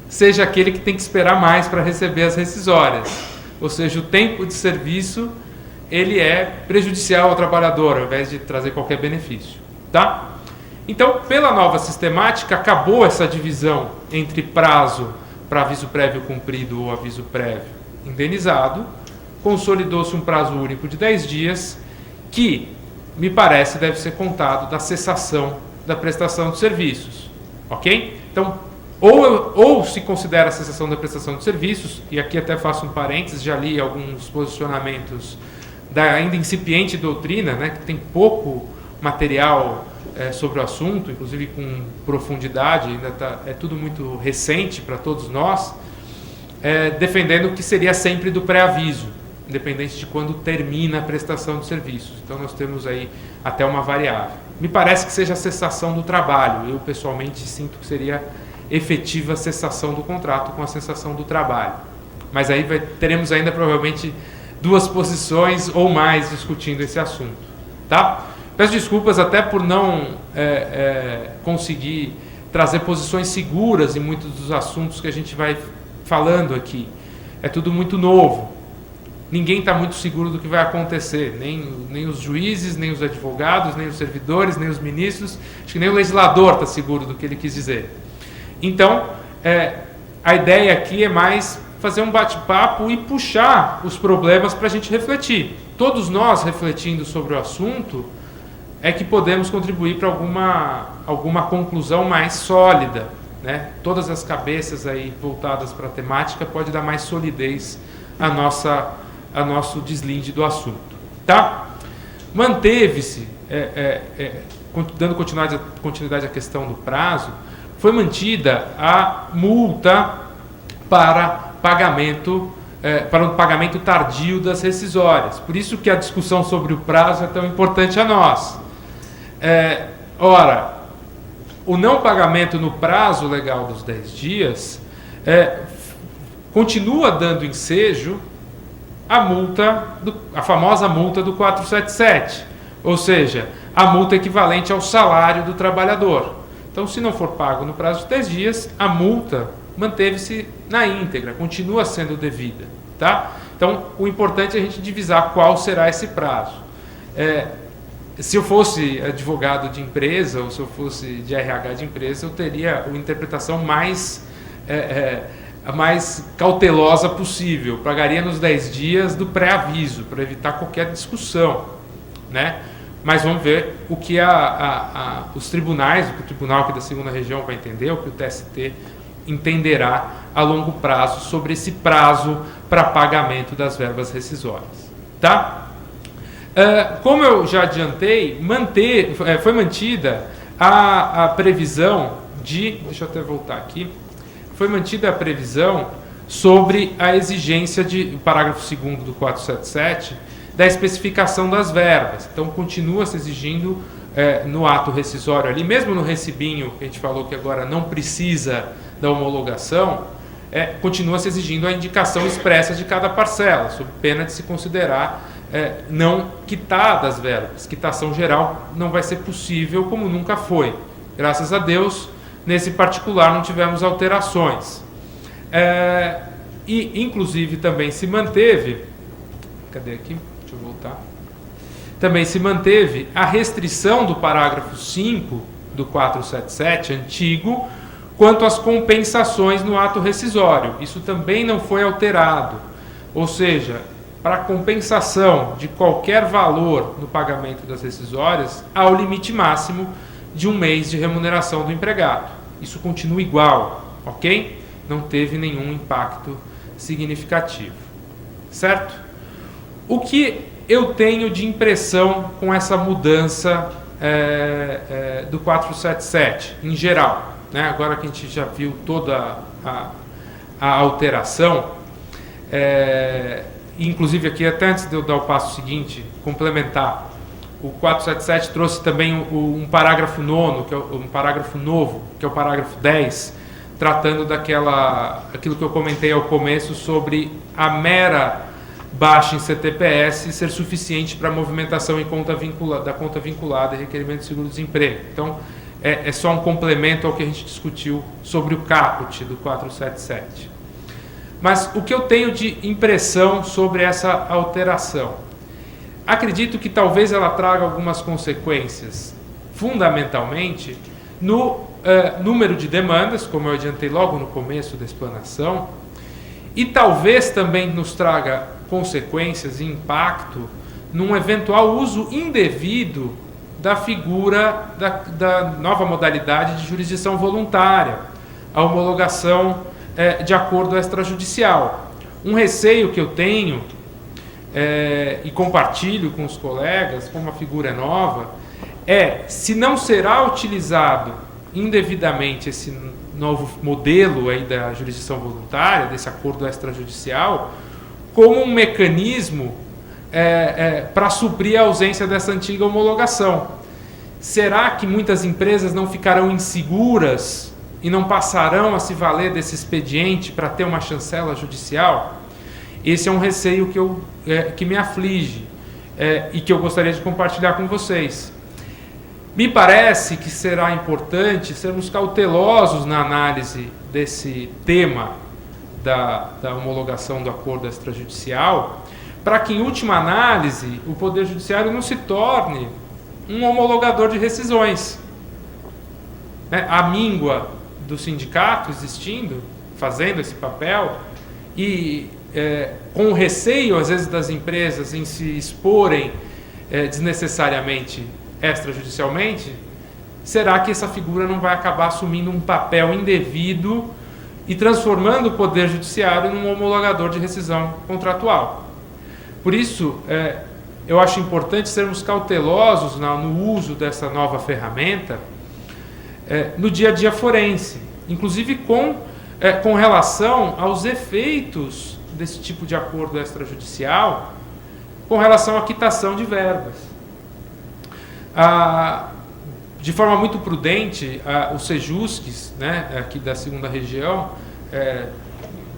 seja aquele que tem que esperar mais para receber as rescisórias. Ou seja, o tempo de serviço ele é prejudicial ao trabalhador, ao invés de trazer qualquer benefício. Tá? Então, pela nova sistemática, acabou essa divisão entre prazo para aviso prévio cumprido ou aviso prévio indenizado, consolidou-se um prazo único de 10 dias, que, me parece, deve ser contado da cessação da prestação de serviços. Ok? Então, ou se considera a cessação da prestação de serviços, e aqui até faço um parênteses, já li alguns posicionamentos da ainda incipiente doutrina, né, que tem pouco material sobre o assunto, inclusive com profundidade, ainda é tudo muito recente para todos nós, defendendo que seria sempre do pré-aviso, independente de quando termina a prestação de serviços. Então nós temos aí até uma variável. Me parece que seja a cessação do trabalho. Eu pessoalmente sinto que seria efetiva a cessação do contrato com a cessação do trabalho. Mas aí teremos ainda provavelmente duas posições ou mais discutindo esse assunto. Tá? Peço desculpas até por não conseguir trazer posições seguras em muitos dos assuntos que a gente vai falando aqui. É tudo muito novo. Ninguém está muito seguro do que vai acontecer, nem os juízes, nem os advogados, nem os servidores, nem os ministros, acho que nem o legislador está seguro do que ele quis dizer. Então, a ideia aqui é mais fazer um bate-papo e puxar os problemas para a gente refletir. Todos nós refletindo sobre o assunto é que podemos contribuir para alguma conclusão mais sólida, né? Todas as cabeças aí voltadas para a temática pode dar mais solidez a nosso deslinde do assunto. Tá? Manteve-se, dando continuidade à questão do prazo, foi mantida a multa para um pagamento tardio das rescisórias. Por isso que a discussão sobre o prazo é tão importante a nós. Ora, o não pagamento no prazo legal dos 10 dias continua dando ensejo a famosa multa do 477, ou seja, a multa equivalente ao salário do trabalhador. Então, se não for pago no prazo de 10 dias, a multa manteve-se na íntegra, continua sendo devida. Tá? Então, o importante é a gente divisar qual será esse prazo. Se eu fosse advogado de empresa, ou se eu fosse de RH de empresa, eu teria uma interpretação a mais cautelosa possível. Pagaria nos 10 dias do pré-aviso, para evitar qualquer discussão. Né? Mas vamos ver o que os tribunais, o que o tribunal aqui da segunda região vai entender, o que o TST entenderá a longo prazo sobre esse prazo para pagamento das verbas rescisórias. Tá? Como eu já adiantei, foi mantida a previsão de... Deixa eu até voltar aqui. Foi mantida a previsão sobre a exigência o parágrafo 2º do 477, da especificação das verbas. Então, continua se exigindo no ato rescisório ali, mesmo no recibinho, que a gente falou que agora não precisa da homologação, continua se exigindo a indicação expressa de cada parcela, sob pena de se considerar não quitadas as verbas. Quitação geral não vai ser possível, como nunca foi. Graças a Deus, nesse particular não tivemos alterações. E, inclusive, também se manteve... Cadê aqui? Deixa eu voltar. Também se manteve a restrição do parágrafo 5 do 477, antigo, quanto às compensações no ato rescisório. Isso também não foi alterado. Ou seja, para compensação de qualquer valor no pagamento das rescisórias, há o limite máximo de 1 mês de remuneração do empregado. Isso continua igual, ok? Não teve nenhum impacto significativo. Certo? O que eu tenho de impressão com essa mudança do 477, em geral? Né? Agora que a gente já viu toda a alteração, inclusive aqui, até antes de eu dar o passo seguinte, complementar, o 477 trouxe também um parágrafo 9º, que é um parágrafo novo, que é o parágrafo 10, tratando aquilo que eu comentei ao começo sobre a mera baixa em CTPS ser suficiente para a movimentação da conta vinculada e requerimento de seguro-desemprego. Então, é só um complemento ao que a gente discutiu sobre o caput do 477. Mas o que eu tenho de impressão sobre essa alteração? Acredito que talvez ela traga algumas consequências, fundamentalmente, no número de demandas, como eu adiantei logo no começo da explanação, e talvez também nos traga consequências e impacto num eventual uso indevido da figura da nova modalidade de jurisdição voluntária, a homologação de acordo extrajudicial. Um receio que eu tenho e compartilho com os colegas, como a figura é nova, se não será utilizado indevidamente esse novo modelo aí da jurisdição voluntária, desse acordo extrajudicial, como um mecanismo para suprir a ausência dessa antiga homologação. Será que muitas empresas não ficarão inseguras e não passarão a se valer desse expediente para ter uma chancela judicial? Esse é um receio que me aflige e que eu gostaria de compartilhar com vocês. Me parece que será importante sermos cautelosos na análise desse tema da homologação do acordo extrajudicial, para que, em última análise, o Poder Judiciário não se torne um homologador de rescisões. A míngua do sindicato existindo, fazendo esse papel, e com o receio, às vezes, das empresas em se exporem desnecessariamente extrajudicialmente, será que essa figura não vai acabar assumindo um papel indevido e transformando o Poder Judiciário num homologador de rescisão contratual? Por isso, eu acho importante sermos cautelosos no uso dessa nova ferramenta no dia a dia forense, inclusive com relação aos efeitos desse tipo de acordo extrajudicial com relação à quitação de verbas. De forma muito prudente, os Sejusques, aqui da 2ª região,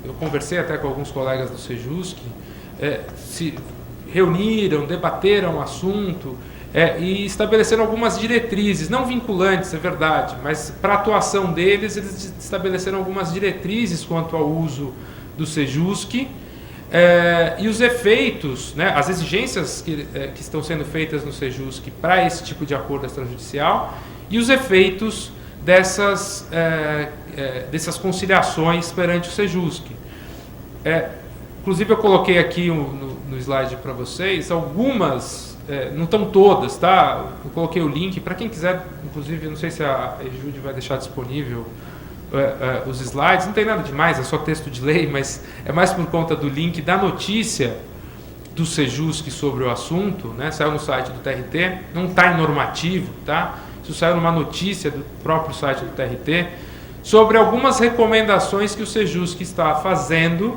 eu conversei até com alguns colegas do Sejusque, se reuniram, debateram o assunto e estabeleceram algumas diretrizes, não vinculantes, é verdade, mas para a atuação deles, eles estabeleceram algumas diretrizes quanto ao uso do Sejusque, e os efeitos, as exigências que estão sendo feitas no Sejusque para esse tipo de acordo extrajudicial e os efeitos dessas conciliações perante o Sejusque. Inclusive eu coloquei aqui no slide para vocês algumas, não estão todas, tá? Eu coloquei o link para quem quiser, inclusive, eu não sei se a Ejude vai deixar disponível os slides, não tem nada demais, é só texto de lei, mas é mais por conta do link da notícia do Sejusque sobre o assunto, saiu no site do TRT, não está em normativo, tá? Isso saiu numa notícia do próprio site do TRT sobre algumas recomendações que o Sejusc está fazendo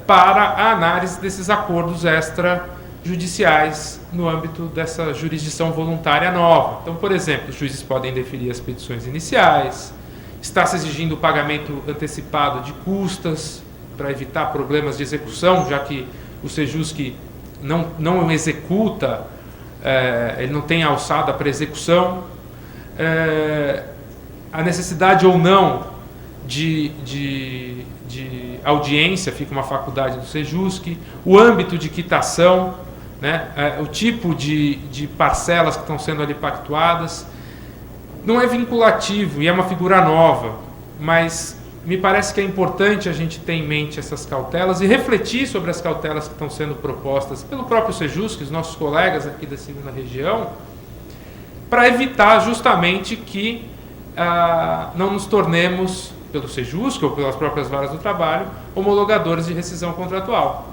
para a análise desses acordos extrajudiciais no âmbito dessa jurisdição voluntária nova. Então, por exemplo, os juízes podem deferir as petições iniciais, está se exigindo o pagamento antecipado de custas para evitar problemas de execução, já que o Sejusc não executa, ele não tem alçada para execução. A necessidade ou não de audiência fica uma faculdade do Sejusc, o âmbito de quitação, né, o tipo de parcelas que estão sendo ali pactuadas. Não é vinculativo e é uma figura nova, mas me parece que é importante a gente ter em mente essas cautelas e refletir sobre as cautelas que estão sendo propostas pelo próprio Sejusc, os nossos colegas aqui da segunda região, para evitar justamente que não nos tornemos, pelo Sejusc ou pelas próprias varas do trabalho, homologadores de rescisão contratual,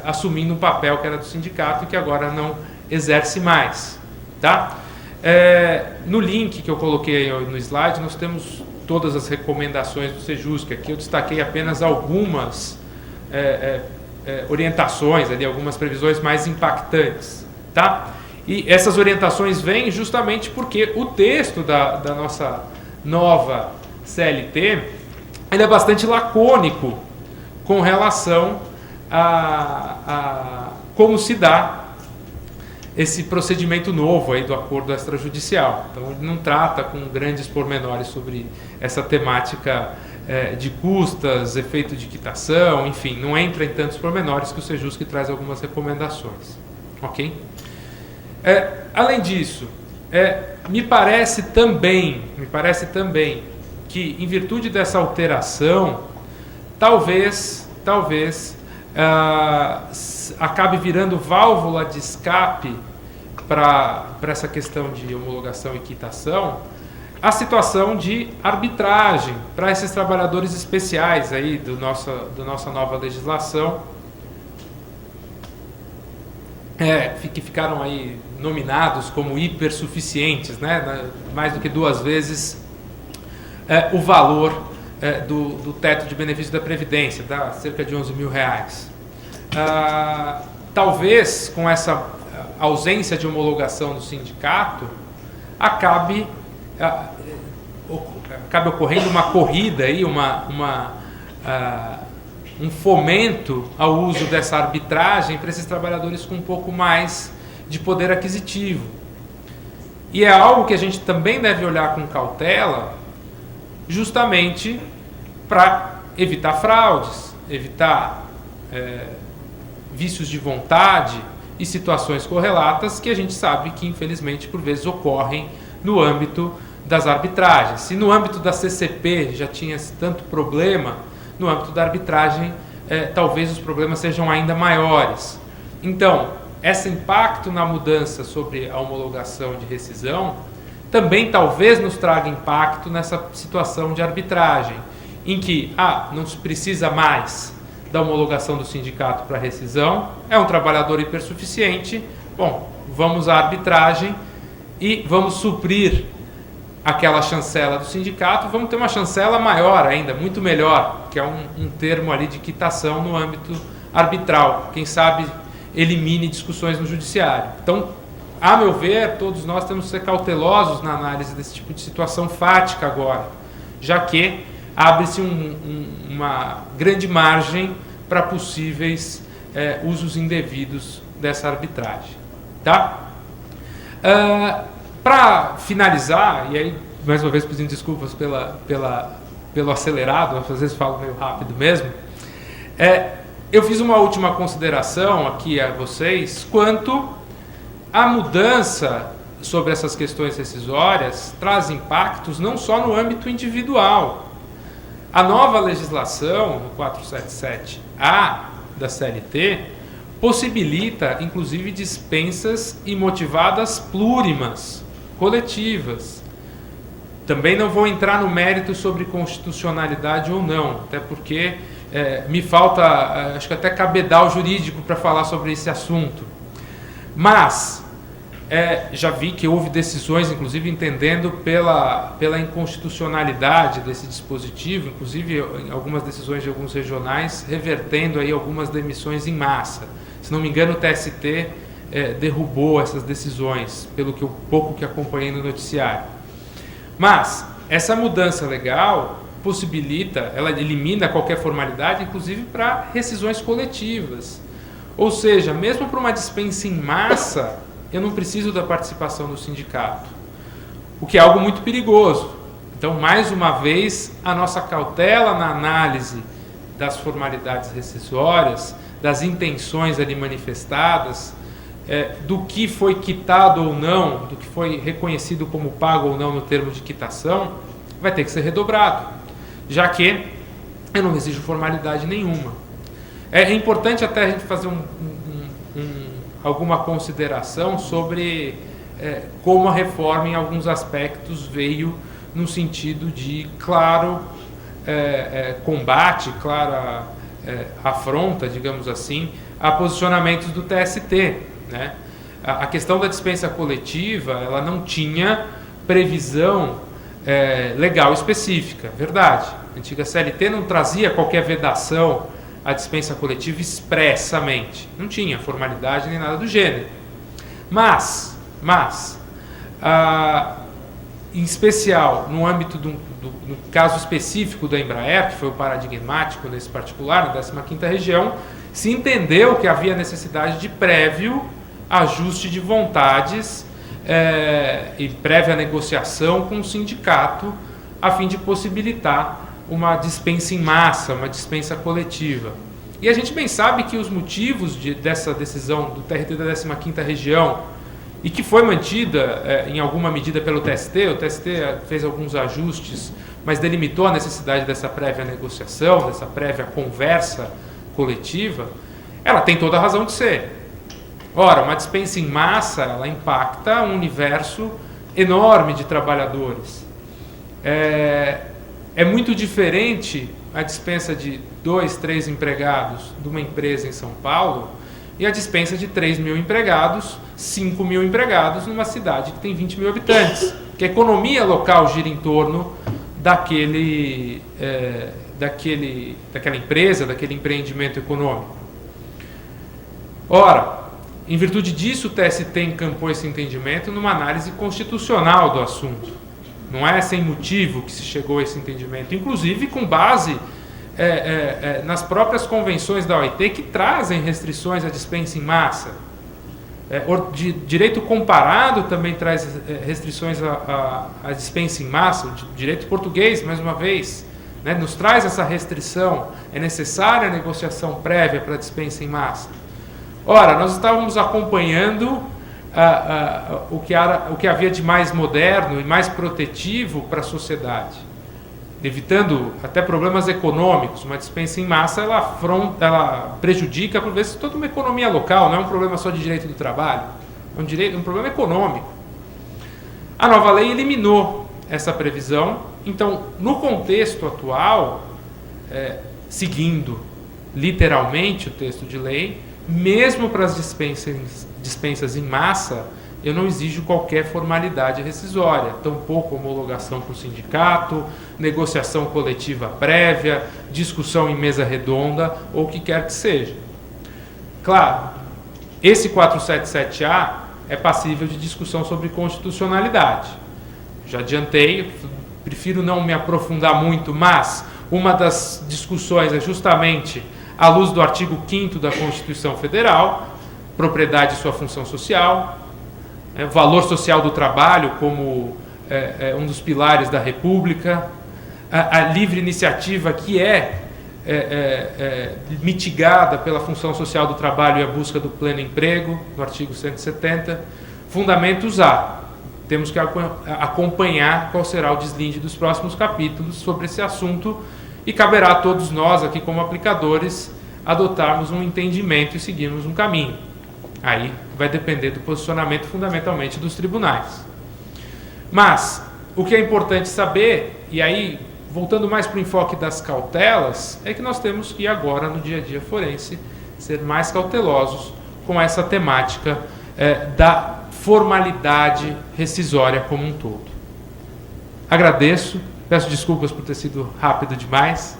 assumindo um papel que era do sindicato e que agora não exerce mais. Tá? No link que eu coloquei no slide, nós temos todas as recomendações do Sejusc. Aqui eu destaquei apenas algumas orientações, ali, algumas previsões mais impactantes. Tá? E essas orientações vêm justamente porque o texto da nossa nova CLT ele é bastante lacônico com relação a como se dá esse procedimento novo aí do acordo extrajudicial. Então, ele não trata com grandes pormenores sobre essa temática de custas, efeito de quitação, enfim, não entra em tantos pormenores que o Sejusc traz algumas recomendações. Ok? Além disso, me parece também que, em virtude dessa alteração, talvez acabe virando válvula de escape para essa questão de homologação e quitação, a situação de arbitragem para esses trabalhadores especiais aí da nossa nova legislação, que ficaram aí nominados como hipersuficientes, né? Mais do que 2 vezes o valor do teto de benefício da Previdência, dá cerca de R$11 mil. Talvez com essa ausência de homologação do sindicato acabe ocorrendo uma corrida aí, um fomento ao uso dessa arbitragem para esses trabalhadores com um pouco mais de poder aquisitivo. E é algo que a gente também deve olhar com cautela, justamente para evitar fraudes, evitar vícios de vontade e situações correlatas que a gente sabe que, infelizmente, por vezes ocorrem no âmbito das arbitragens. Se no âmbito da CCP já tinha tanto problema, no âmbito da arbitragem talvez os problemas sejam ainda maiores. Então, esse impacto na mudança sobre a homologação de rescisão também talvez nos traga impacto nessa situação de arbitragem, em que não se precisa mais da homologação do sindicato para rescisão, é um trabalhador hipersuficiente, bom, vamos à arbitragem e vamos suprir aquela chancela do sindicato, vamos ter uma chancela maior ainda, muito melhor, que é um termo ali de quitação no âmbito arbitral, quem sabe elimine discussões no judiciário. Então, a meu ver, todos nós temos que ser cautelosos na análise desse tipo de situação fática agora, já que abre-se uma grande margem para possíveis usos indevidos dessa arbitragem. Tá? Para finalizar, e aí mais uma vez pedindo desculpas pelo acelerado, às vezes falo meio rápido mesmo, eu fiz uma última consideração aqui a vocês quanto à mudança sobre essas questões rescisórias traz impactos não só no âmbito individual. A nova legislação, no 477A da CLT, possibilita, inclusive, dispensas imotivadas plurimas, coletivas. Também não vou entrar no mérito sobre constitucionalidade ou não, até porque me falta, acho que até cabedal jurídico para falar sobre esse assunto. Mas já vi que houve decisões, inclusive entendendo pela inconstitucionalidade desse dispositivo, inclusive em algumas decisões de alguns regionais, revertendo aí algumas demissões em massa. Se não me engano, o TST derrubou essas decisões, pelo que pouco que acompanhei no noticiário. Mas essa mudança legal possibilita, ela elimina qualquer formalidade, inclusive para rescisões coletivas. Ou seja, mesmo para uma dispensa em massa, eu não preciso da participação do sindicato, o que é algo muito perigoso. Então, mais uma vez, a nossa cautela na análise das formalidades rescisórias, das intenções ali manifestadas, do que foi quitado ou não, do que foi reconhecido como pago ou não no termo de quitação, vai ter que ser redobrado, já que eu não exijo formalidade nenhuma. É importante até a gente fazer alguma consideração sobre como a reforma, em alguns aspectos, veio no sentido de claro combate, clara afronta, digamos assim, a posicionamentos do TST. Né? A questão da dispensa coletiva, ela não tinha previsão legal específica, verdade. A antiga CLT não trazia qualquer vedação à dispensa coletiva expressamente. Não tinha formalidade nem nada do gênero. Mas em especial no âmbito no caso específico da Embraer, que foi o paradigmático nesse particular, na 15ª região, se entendeu que havia necessidade de prévio ajuste de vontades e prévia negociação com o sindicato, a fim de possibilitar uma dispensa em massa, uma dispensa coletiva. E a gente bem sabe que os motivos dessa decisão do TRT da 15ª região, e que foi mantida em alguma medida pelo TST, o TST fez alguns ajustes, mas delimitou a necessidade dessa prévia negociação, dessa prévia conversa coletiva, ela tem toda a razão de ser. Ora, uma dispensa em massa, ela impacta um universo enorme de trabalhadores. É muito diferente a dispensa de 2, 3 empregados de uma empresa em São Paulo e a dispensa de 3 mil empregados, 5 mil empregados numa cidade que tem 20 mil habitantes. Que a economia local gira em torno daquela empresa, daquele empreendimento econômico. Ora, em virtude disso, o TST encampou esse entendimento numa análise constitucional do assunto. Não é sem motivo que se chegou a esse entendimento, inclusive com base nas próprias convenções da OIT que trazem restrições à dispensa em massa. De direito comparado também traz restrições à dispensa em massa, o direito português, mais uma vez, né, nos traz essa restrição, é necessária a negociação prévia para a dispensa em massa. Ora, nós estávamos acompanhando o que havia de mais moderno e mais protetivo para a sociedade, evitando até problemas econômicos. Uma dispensa em massa ela prejudica, por vezes, toda uma economia local, não é um problema só de direito do trabalho, é um problema econômico. A nova lei eliminou essa previsão, então, no contexto atual, seguindo literalmente o texto de lei, mesmo para as dispensas em massa, eu não exijo qualquer formalidade rescisória, tampouco homologação com o sindicato, negociação coletiva prévia, discussão em mesa redonda, ou o que quer que seja. Claro, esse 477A é passível de discussão sobre constitucionalidade. Já adiantei, prefiro não me aprofundar muito, mas uma das discussões é justamente à luz do artigo 5º da Constituição Federal, propriedade e sua função social, valor social do trabalho como um dos pilares da República, a livre iniciativa que mitigada pela função social do trabalho e a busca do pleno emprego, no artigo 170, fundamentos A. Temos que acompanhar qual será o deslinde dos próximos capítulos sobre esse assunto e caberá a todos nós aqui como aplicadores adotarmos um entendimento e seguirmos um caminho. Aí vai depender do posicionamento fundamentalmente dos tribunais. Mas o que é importante saber, e aí voltando mais para o enfoque das cautelas, é que nós temos que agora no dia a dia forense ser mais cautelosos com essa temática da formalidade rescisória como um todo. Agradeço, peço desculpas por ter sido rápido demais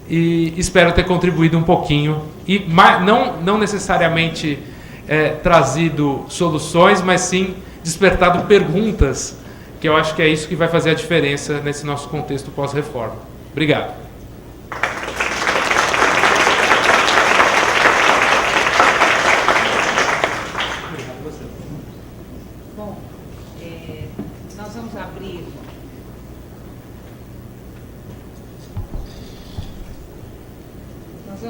e espero ter contribuído um pouquinho e não necessariamente trazido soluções, mas sim despertado perguntas, que eu acho que é isso que vai fazer a diferença nesse nosso contexto pós-reforma. Obrigado. Bom, nós vamos abrir... Nós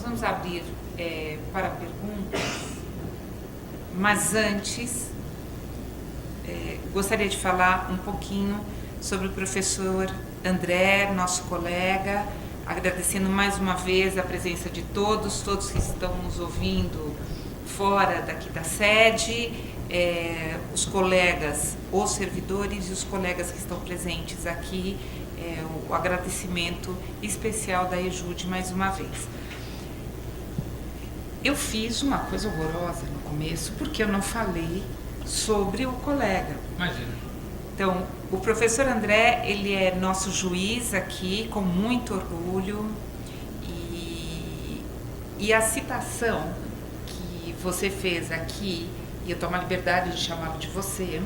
vamos abrir para perguntas, mas antes gostaria de falar um pouquinho sobre o professor André, nosso colega, agradecendo mais uma vez a presença de todos que estão nos ouvindo fora daqui da sede, os colegas, os servidores e os colegas que estão presentes aqui, o agradecimento especial da EJUDE mais uma vez. Eu fiz uma coisa horrorosa no começo, porque eu não falei sobre o colega. Imagina. Então, o professor André, ele é nosso juiz aqui, com muito orgulho, e a citação que você fez aqui, e eu tomo a liberdade de chamá-lo de você,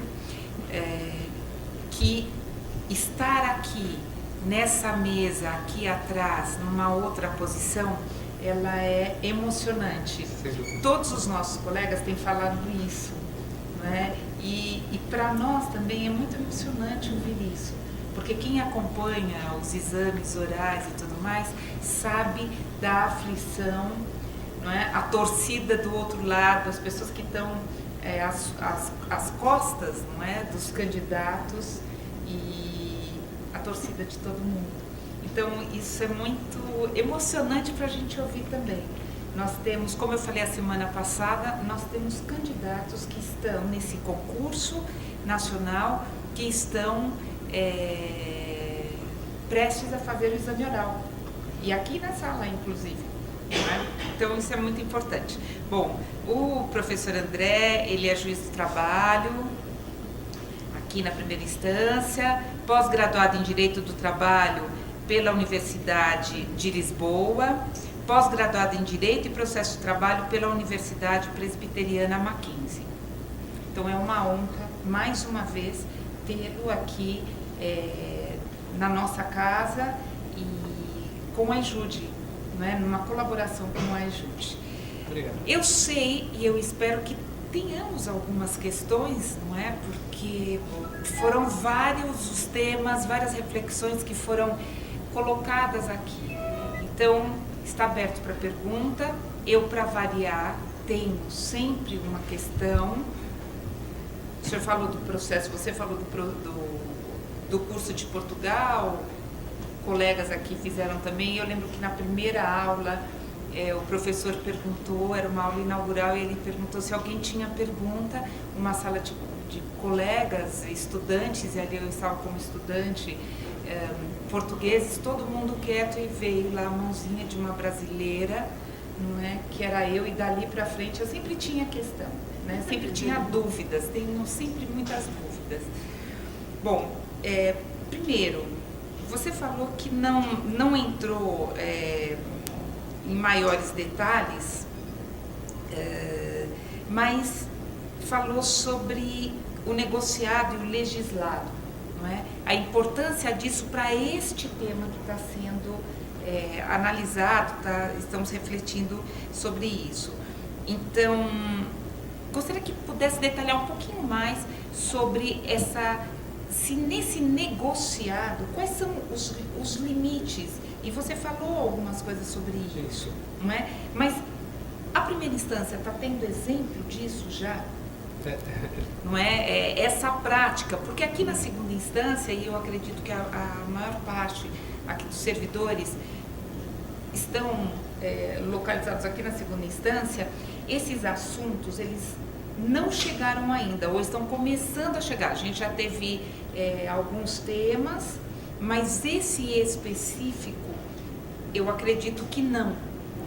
que estar aqui, nessa mesa, aqui atrás, numa outra posição, ela é emocionante. Todos os nossos colegas têm falado isso, não é? E para nós também é muito emocionante ouvir isso, porque quem acompanha os exames orais e tudo mais sabe da aflição, não é? A torcida do outro lado, as pessoas que estão às costas, não é? Dos candidatos e a torcida de todo mundo. Então, isso é muito emocionante para a gente ouvir também. Nós temos, como eu falei a semana passada, nós temos candidatos que estão nesse concurso nacional, que estão prestes a fazer o exame oral. E aqui na sala, inclusive. Né? Então, isso é muito importante. Bom, o professor André, ele é juiz do trabalho, aqui na primeira instância, pós-graduado em Direito do Trabalho pela Universidade de Lisboa, pós-graduado em Direito e Processo de Trabalho pela Universidade Presbiteriana Mackenzie. Então é uma honra, mais uma vez, tê-lo aqui na nossa casa e com a EJUDE, né, numa colaboração com a EJUDE. Obrigado. Eu sei e eu espero que tenhamos algumas questões, não é? Porque foram vários os temas, várias reflexões que foram colocadas aqui. Então, está aberto para pergunta. Eu, para variar, tenho sempre uma questão. O senhor falou do processo, você falou do curso de Portugal, colegas aqui fizeram também. Eu lembro que na primeira aula o professor perguntou, era uma aula inaugural, e ele perguntou se alguém tinha pergunta, uma sala de colegas, estudantes, e ali eu estava como estudante, portugueses, todo mundo quieto, e veio lá a mãozinha de uma brasileira, não é? Que era eu, e dali para frente eu sempre tinha questão, né? Sempre tinha dúvidas, tenho sempre muitas dúvidas. Bom, primeiro, você falou que não entrou em maiores detalhes, mas falou sobre o negociado e o legislado, não é? A importância disso para este tema que está sendo analisado, estamos refletindo sobre isso. Então, gostaria que pudesse detalhar um pouquinho mais sobre se nesse negociado, quais são os limites. E você falou algumas coisas sobre isso, não é? Mas a primeira instância está tendo exemplo disso já? Não é? Essa prática, porque aqui na segunda instância, e eu acredito que a maior parte aqui dos servidores estão localizados aqui na segunda instância, esses assuntos, eles não chegaram ainda, ou estão começando a chegar. A gente já teve alguns temas, mas esse específico, eu acredito que não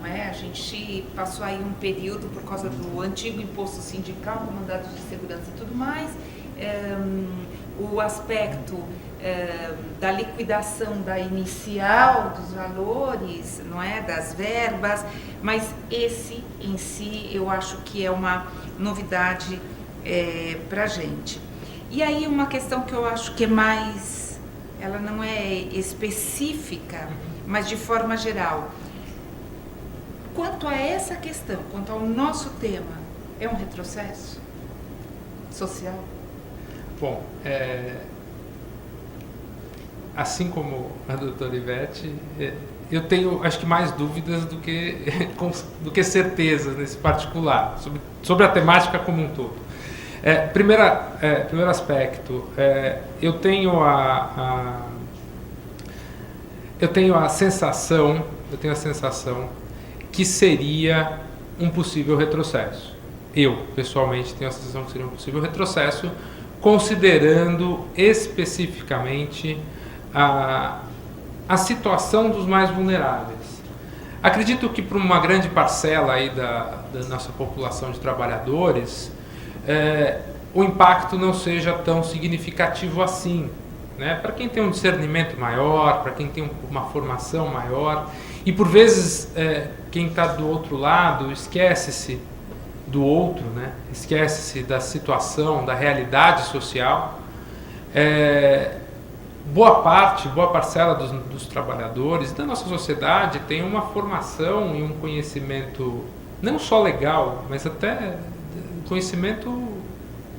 não é? A gente passou aí um período por causa do antigo imposto sindical, com mandados de segurança e tudo mais, o aspecto da liquidação da inicial dos valores, não é, das verbas, mas esse em si eu acho que é uma novidade para a gente. E aí uma questão que eu acho que é mais, ela não é específica, mas de forma geral. Quanto a essa questão, quanto ao nosso tema, é um retrocesso social? Bom, assim como a doutora Ivete, eu tenho, acho que, mais dúvidas do que certezas nesse particular, sobre a temática como um todo. Primeiro aspecto, eu tenho a sensação que seria um possível retrocesso. Eu, pessoalmente, tenho a sensação que seria um possível retrocesso, considerando especificamente a situação dos mais vulneráveis. Acredito que para uma grande parcela aí da nossa população de trabalhadores, o impacto não seja tão significativo assim, né? Para quem tem um discernimento maior, para quem tem uma formação maior, e por vezes quem está do outro lado esquece-se do outro, né? Esquece-se da situação, da realidade social. Boa parcela dos trabalhadores da nossa sociedade tem uma formação e um conhecimento não só legal, mas até conhecimento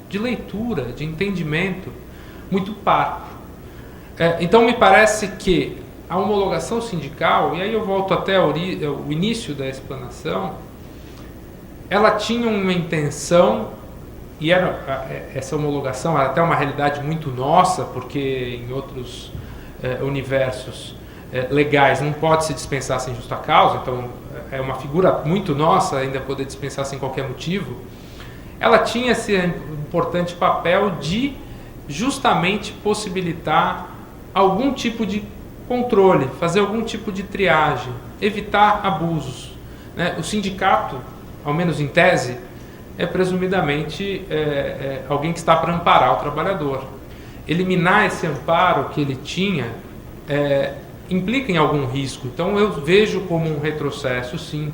de leitura, de entendimento muito parco. Então me parece que a homologação sindical, e aí eu volto até o início da explanação, ela tinha uma intenção, e essa homologação era até uma realidade muito nossa, porque em outros universos legais não pode se dispensar sem justa causa, então é uma figura muito nossa ainda poder dispensar sem qualquer motivo. Ela tinha esse importante papel de justamente possibilitar algum tipo de controle, fazer algum tipo de triagem, evitar abusos, né? O sindicato, ao menos em tese, é presumidamente alguém que está para amparar o trabalhador. Eliminar esse amparo que ele tinha implica em algum risco. Então eu vejo como um retrocesso, sim.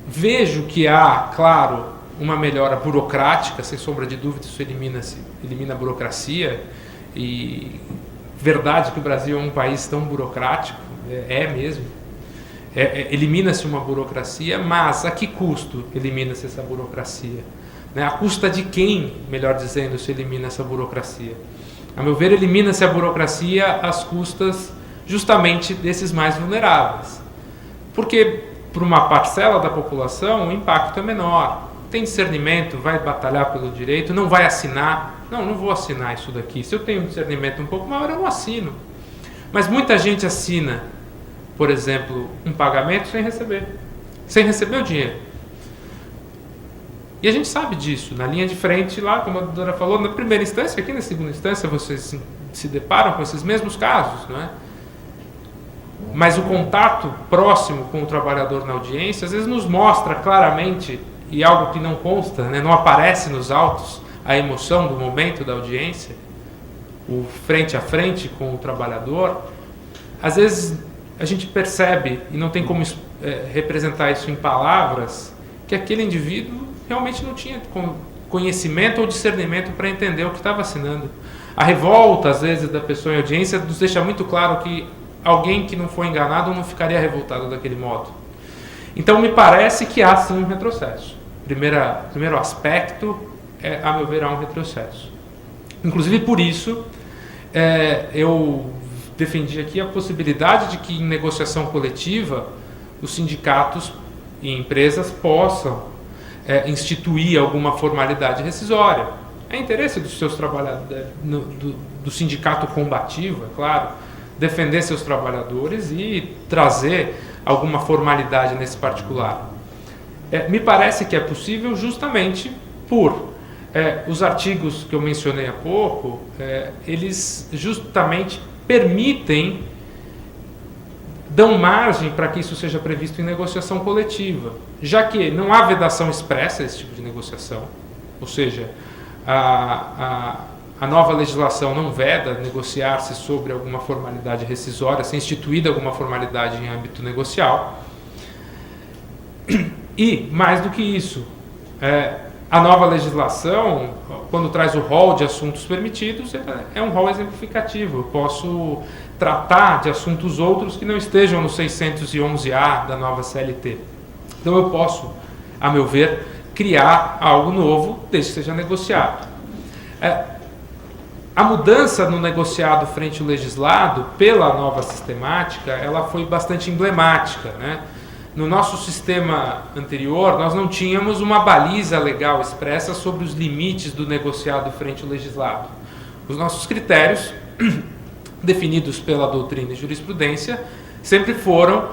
Vejo que há, claro, uma melhora burocrática, sem sombra de dúvida, isso elimina a burocracia. E verdade que o Brasil é um país tão burocrático, mesmo. Elimina-se uma burocracia, mas a que custo elimina-se essa burocracia? Né? A custa de quem, melhor dizendo, se elimina essa burocracia? A meu ver, elimina-se a burocracia às custas justamente desses mais vulneráveis. Porque, para uma parcela da população, o impacto é menor. Tem discernimento, vai batalhar pelo direito, não vai assinar. Não vou assinar isso daqui. Se eu tenho um discernimento um pouco maior, eu não assino. Mas muita gente assina, por exemplo, um pagamento sem receber o dinheiro. E a gente sabe disso, na linha de frente lá, como a doutora falou, na primeira instância, aqui na segunda instância, vocês se deparam com esses mesmos casos, não é? Mas o contato próximo com o trabalhador na audiência, às vezes nos mostra claramente, e algo que não consta, né, não aparece nos autos, a emoção do momento da audiência, o frente a frente com o trabalhador. Às vezes a gente percebe, e não tem como representar isso em palavras, que aquele indivíduo realmente não tinha conhecimento ou discernimento para entender o que estava assinando. A revolta, às vezes, da pessoa em audiência nos deixa muito claro que alguém que não foi enganado não ficaria revoltado daquele modo. Então, me parece que há sim um retrocesso. Primeiro aspecto, a meu ver, há um retrocesso. Inclusive, por isso, eu defendi aqui a possibilidade de que, em negociação coletiva, os sindicatos e empresas possam instituir alguma formalidade rescisória. É interesse dos seus trabalhadores, do sindicato combativo, é claro, defender seus trabalhadores e trazer alguma formalidade nesse particular. Me parece que é possível justamente por os artigos que eu mencionei há pouco, eles justamente permitem dão margem para que isso seja previsto em negociação coletiva, já que não há vedação expressa a esse tipo de negociação, ou seja, a nova legislação não veda negociar-se sobre alguma formalidade rescisória, ser instituída alguma formalidade em âmbito negocial. E, mais do que isso, a nova legislação, quando traz o rol de assuntos permitidos, é um rol exemplificativo. Eu posso tratar de assuntos outros que não estejam no 611A da nova CLT. Então eu posso, a meu ver, criar algo novo, desde que seja negociado. A mudança no negociado frente ao legislado, pela nova sistemática, ela foi bastante emblemática, né? No nosso sistema anterior, nós não tínhamos uma baliza legal expressa sobre os limites do negociado frente ao legislado. Os nossos critérios, definidos pela doutrina e jurisprudência, sempre foram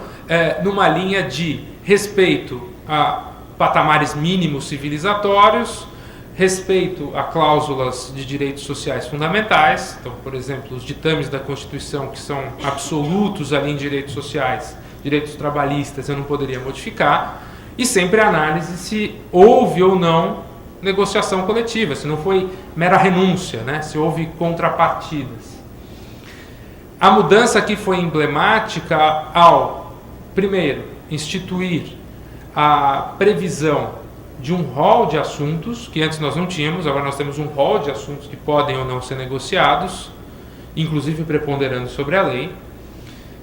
numa linha de respeito a patamares mínimos civilizatórios, respeito a cláusulas de direitos sociais fundamentais. Então, por exemplo, os ditames da Constituição, que são absolutos ali em direitos sociais, direitos trabalhistas, eu não poderia modificar, e sempre a análise se houve ou não negociação coletiva, se não foi mera renúncia, né? Se houve contrapartidas. A mudança aqui foi emblemática ao, primeiro, instituir a previsão de um rol de assuntos, que antes nós não tínhamos, agora nós temos um rol de assuntos que podem ou não ser negociados, inclusive preponderando sobre a lei.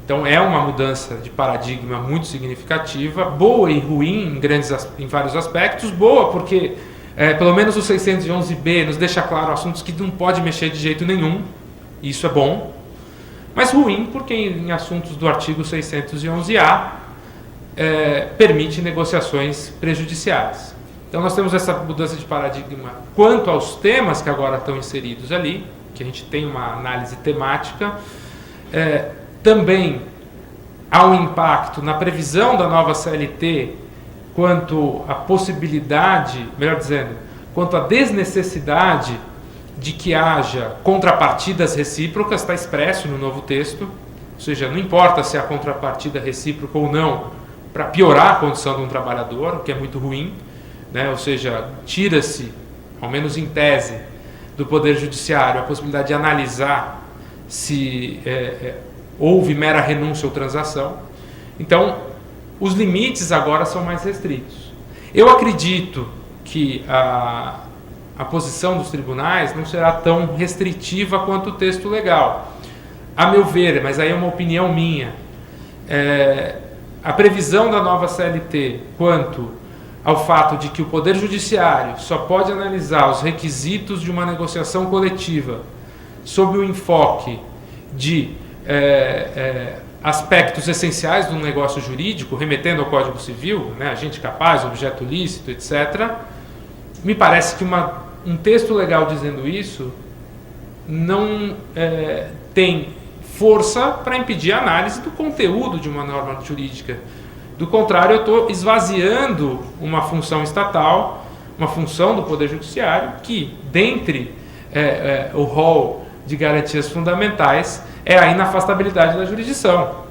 Então é uma mudança de paradigma muito significativa, boa e ruim em vários aspectos. Boa porque pelo menos o 611B nos deixa claro assuntos que não pode mexer de jeito nenhum, e isso é bom. Mas ruim porque em assuntos do artigo 611A permite negociações prejudiciais. Então nós temos essa mudança de paradigma quanto aos temas que agora estão inseridos ali, que a gente tem uma análise temática. Também há um impacto na previsão da nova CLT quanto à possibilidade, melhor dizendo, quanto à desnecessidade de que haja contrapartidas recíprocas, está expresso no novo texto, ou seja, não importa se há contrapartida recíproca ou não, para piorar a condição de um trabalhador, o que é muito ruim, né? Ou seja, tira-se, ao menos em tese, do Poder Judiciário a possibilidade de analisar se houve mera renúncia ou transação. Então, os limites agora são mais restritos. Eu acredito que a posição dos tribunais não será tão restritiva quanto o texto legal. A meu ver, mas aí é uma opinião minha, a previsão da nova CLT quanto ao fato de que o Poder Judiciário só pode analisar os requisitos de uma negociação coletiva sob o enfoque de aspectos essenciais de um negócio jurídico, remetendo ao Código Civil, né, agente capaz, objeto lícito, etc., me parece que um texto legal dizendo isso não tem força para impedir a análise do conteúdo de uma norma jurídica. Do contrário, eu estou esvaziando uma função estatal, uma função do Poder Judiciário, que, dentre o rol de garantias fundamentais, é a inafastabilidade da jurisdição.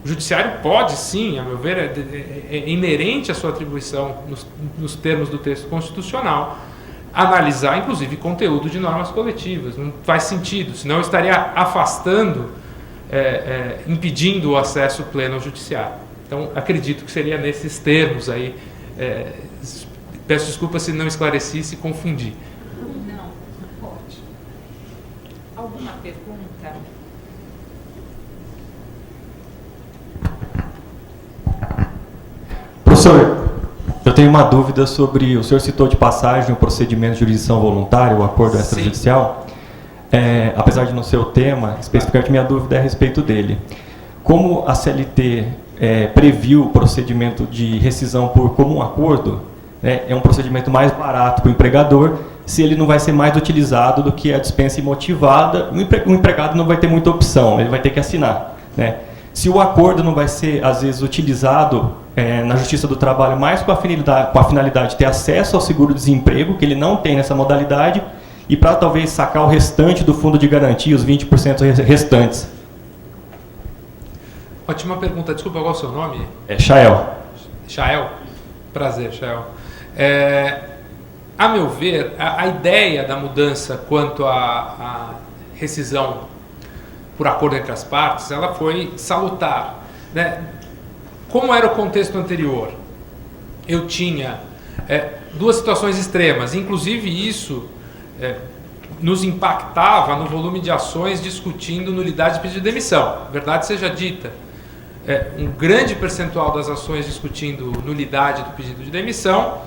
O Judiciário pode, sim, a meu ver, é inerente à sua atribuição, nos termos do texto constitucional, analisar, inclusive, conteúdo de normas coletivas. Não faz sentido, senão eu estaria afastando, impedindo o acesso pleno ao Judiciário. Então, acredito que seria nesses termos aí. Peço desculpa se não esclareci, se confundi. Não, pode. Alguma pergunta? Professor, eu tenho uma dúvida sobre, o senhor citou de passagem o procedimento de jurisdição voluntária, o acordo extrajudicial. Apesar de não ser o tema, especificamente minha dúvida é a respeito dele. Como a CLT previu o procedimento de rescisão por comum acordo, é um procedimento mais barato para o empregador, se ele não vai ser mais utilizado do que a dispensa imotivada, o empregado não vai ter muita opção, ele vai ter que assinar, né? Se o acordo não vai ser, às vezes, utilizado na Justiça do Trabalho mais com a finalidade de ter acesso ao seguro-desemprego, que ele não tem nessa modalidade, e para talvez sacar o restante do fundo de garantia, os 20% restantes. Ótima pergunta. Desculpa, qual é o seu nome? É Chael. Chael? Prazer, Chael. A meu ver, a ideia da mudança quanto à rescisão por acordo entre as partes, ela foi salutar, né? Como era o contexto anterior? Eu tinha duas situações extremas, inclusive isso nos impactava no volume de ações discutindo nulidade de pedido de demissão. Verdade seja dita, um grande percentual das ações discutindo nulidade do pedido de demissão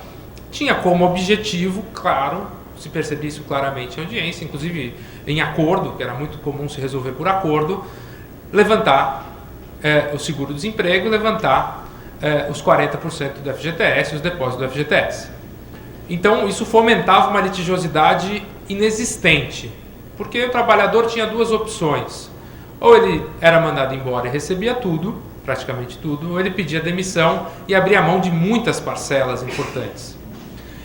tinha como objetivo, claro, se percebia isso claramente em audiência, inclusive em acordo, que era muito comum se resolver por acordo, levantar o seguro-desemprego e levantar os 40% do FGTS, os depósitos do FGTS. Então, isso fomentava uma litigiosidade inexistente, porque o trabalhador tinha duas opções. Ou ele era mandado embora e recebia tudo, praticamente tudo, ou ele pedia demissão e abria mão de muitas parcelas importantes.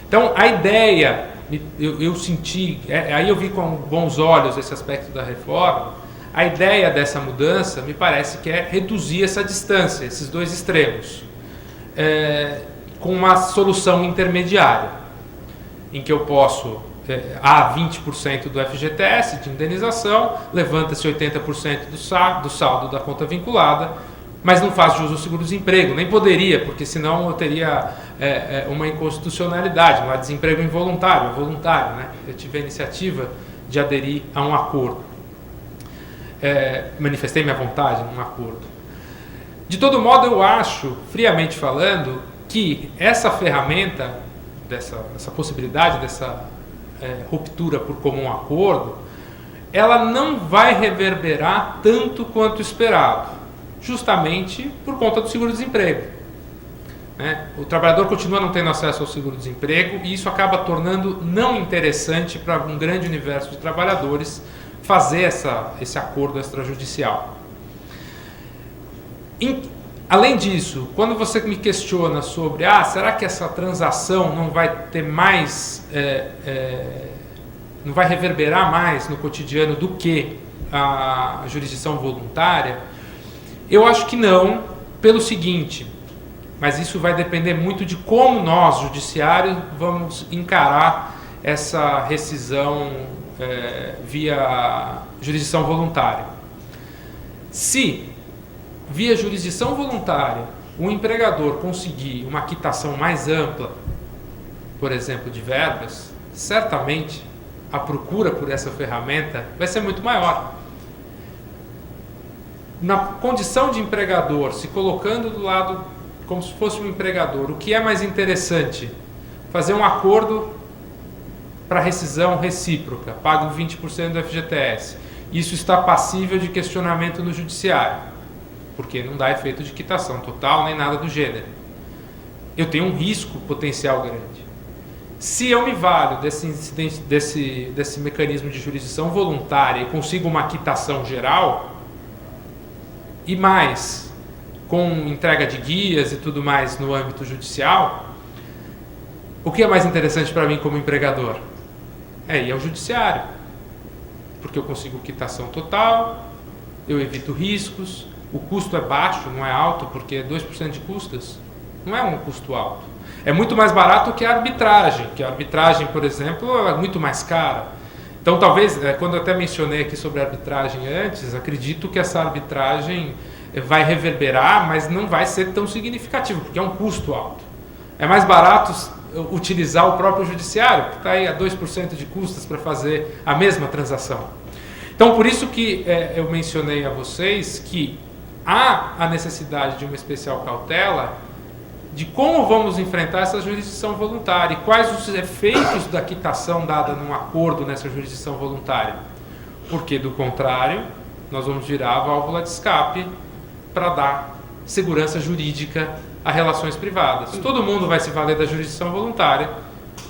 Então, a ideia, eu senti, aí eu vi com bons olhos esse aspecto da reforma, a ideia dessa mudança me parece que é reduzir essa distância, esses dois extremos, com uma solução intermediária, em que eu posso, há 20% do FGTS de indenização, levanta-se 80% do saldo da conta vinculada, mas não faz jus ao seguro-desemprego, nem poderia, porque senão eu teria uma inconstitucionalidade, não há desemprego involuntário, é voluntário, né? Eu tive a iniciativa de aderir a um acordo. Manifestei minha vontade num acordo. De todo modo, eu acho, friamente falando, que essa ferramenta, essa possibilidade dessa ruptura por comum acordo, ela não vai reverberar tanto quanto esperado, justamente por conta do seguro-desemprego. O trabalhador continua não tendo acesso ao seguro-desemprego e isso acaba tornando não interessante para um grande universo de trabalhadores fazer esse acordo extrajudicial. Além disso, quando você me questiona sobre será que essa transação não vai ter mais, não vai reverberar mais no cotidiano do que a jurisdição voluntária, eu acho que não, pelo seguinte, mas isso vai depender muito de como nós, judiciário, vamos encarar essa rescisão via jurisdição voluntária. Se, via jurisdição voluntária, o empregador conseguir uma quitação mais ampla, por exemplo, de verbas, certamente a procura por essa ferramenta vai ser muito maior. Na condição de empregador, se colocando do lado como se fosse um empregador, o que é mais interessante? Fazer um acordo para rescisão recíproca, pago 20% do FGTS. Isso está passível de questionamento no judiciário, porque não dá efeito de quitação total nem nada do gênero. Eu tenho um risco potencial grande. Se eu me valho desse mecanismo de jurisdição voluntária e consigo uma quitação geral, e mais, com entrega de guias e tudo mais no âmbito judicial, o que é mais interessante para mim como empregador? Ir ao judiciário, porque eu consigo quitação total, eu evito riscos, o custo é baixo, não é alto, porque 2% de custas não é um custo alto. É muito mais barato que a arbitragem, por exemplo, é muito mais cara. Então, talvez, quando eu até mencionei aqui sobre a arbitragem antes, acredito que essa arbitragem vai reverberar, mas não vai ser tão significativo, porque é um custo alto. É mais barato utilizar o próprio judiciário, que está aí a 2% de custas para fazer a mesma transação. Então, por isso que eu mencionei a vocês que há a necessidade de uma especial cautela de como vamos enfrentar essa jurisdição voluntária e quais os efeitos da quitação dada num acordo nessa jurisdição voluntária. Porque, do contrário, nós vamos virar a válvula de escape para dar segurança jurídica a relações privadas. Todo mundo vai se valer da jurisdição voluntária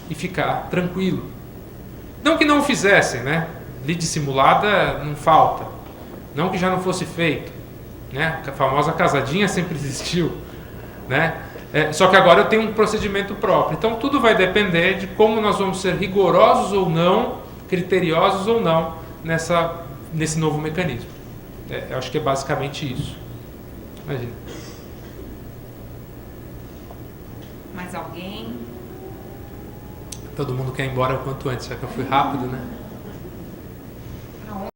e ficar tranquilo. Não que não o fizessem, né? Lide simulada não falta. Não que já não fosse feito, né? A famosa casadinha sempre existiu, né? Só que agora eu tenho um procedimento próprio. Então tudo vai depender de como nós vamos ser rigorosos ou não, criteriosos ou não nesse novo mecanismo. Eu acho que é basicamente isso. Imagina. Mais alguém? Todo mundo quer ir embora o quanto antes, já que eu fui rápido, né?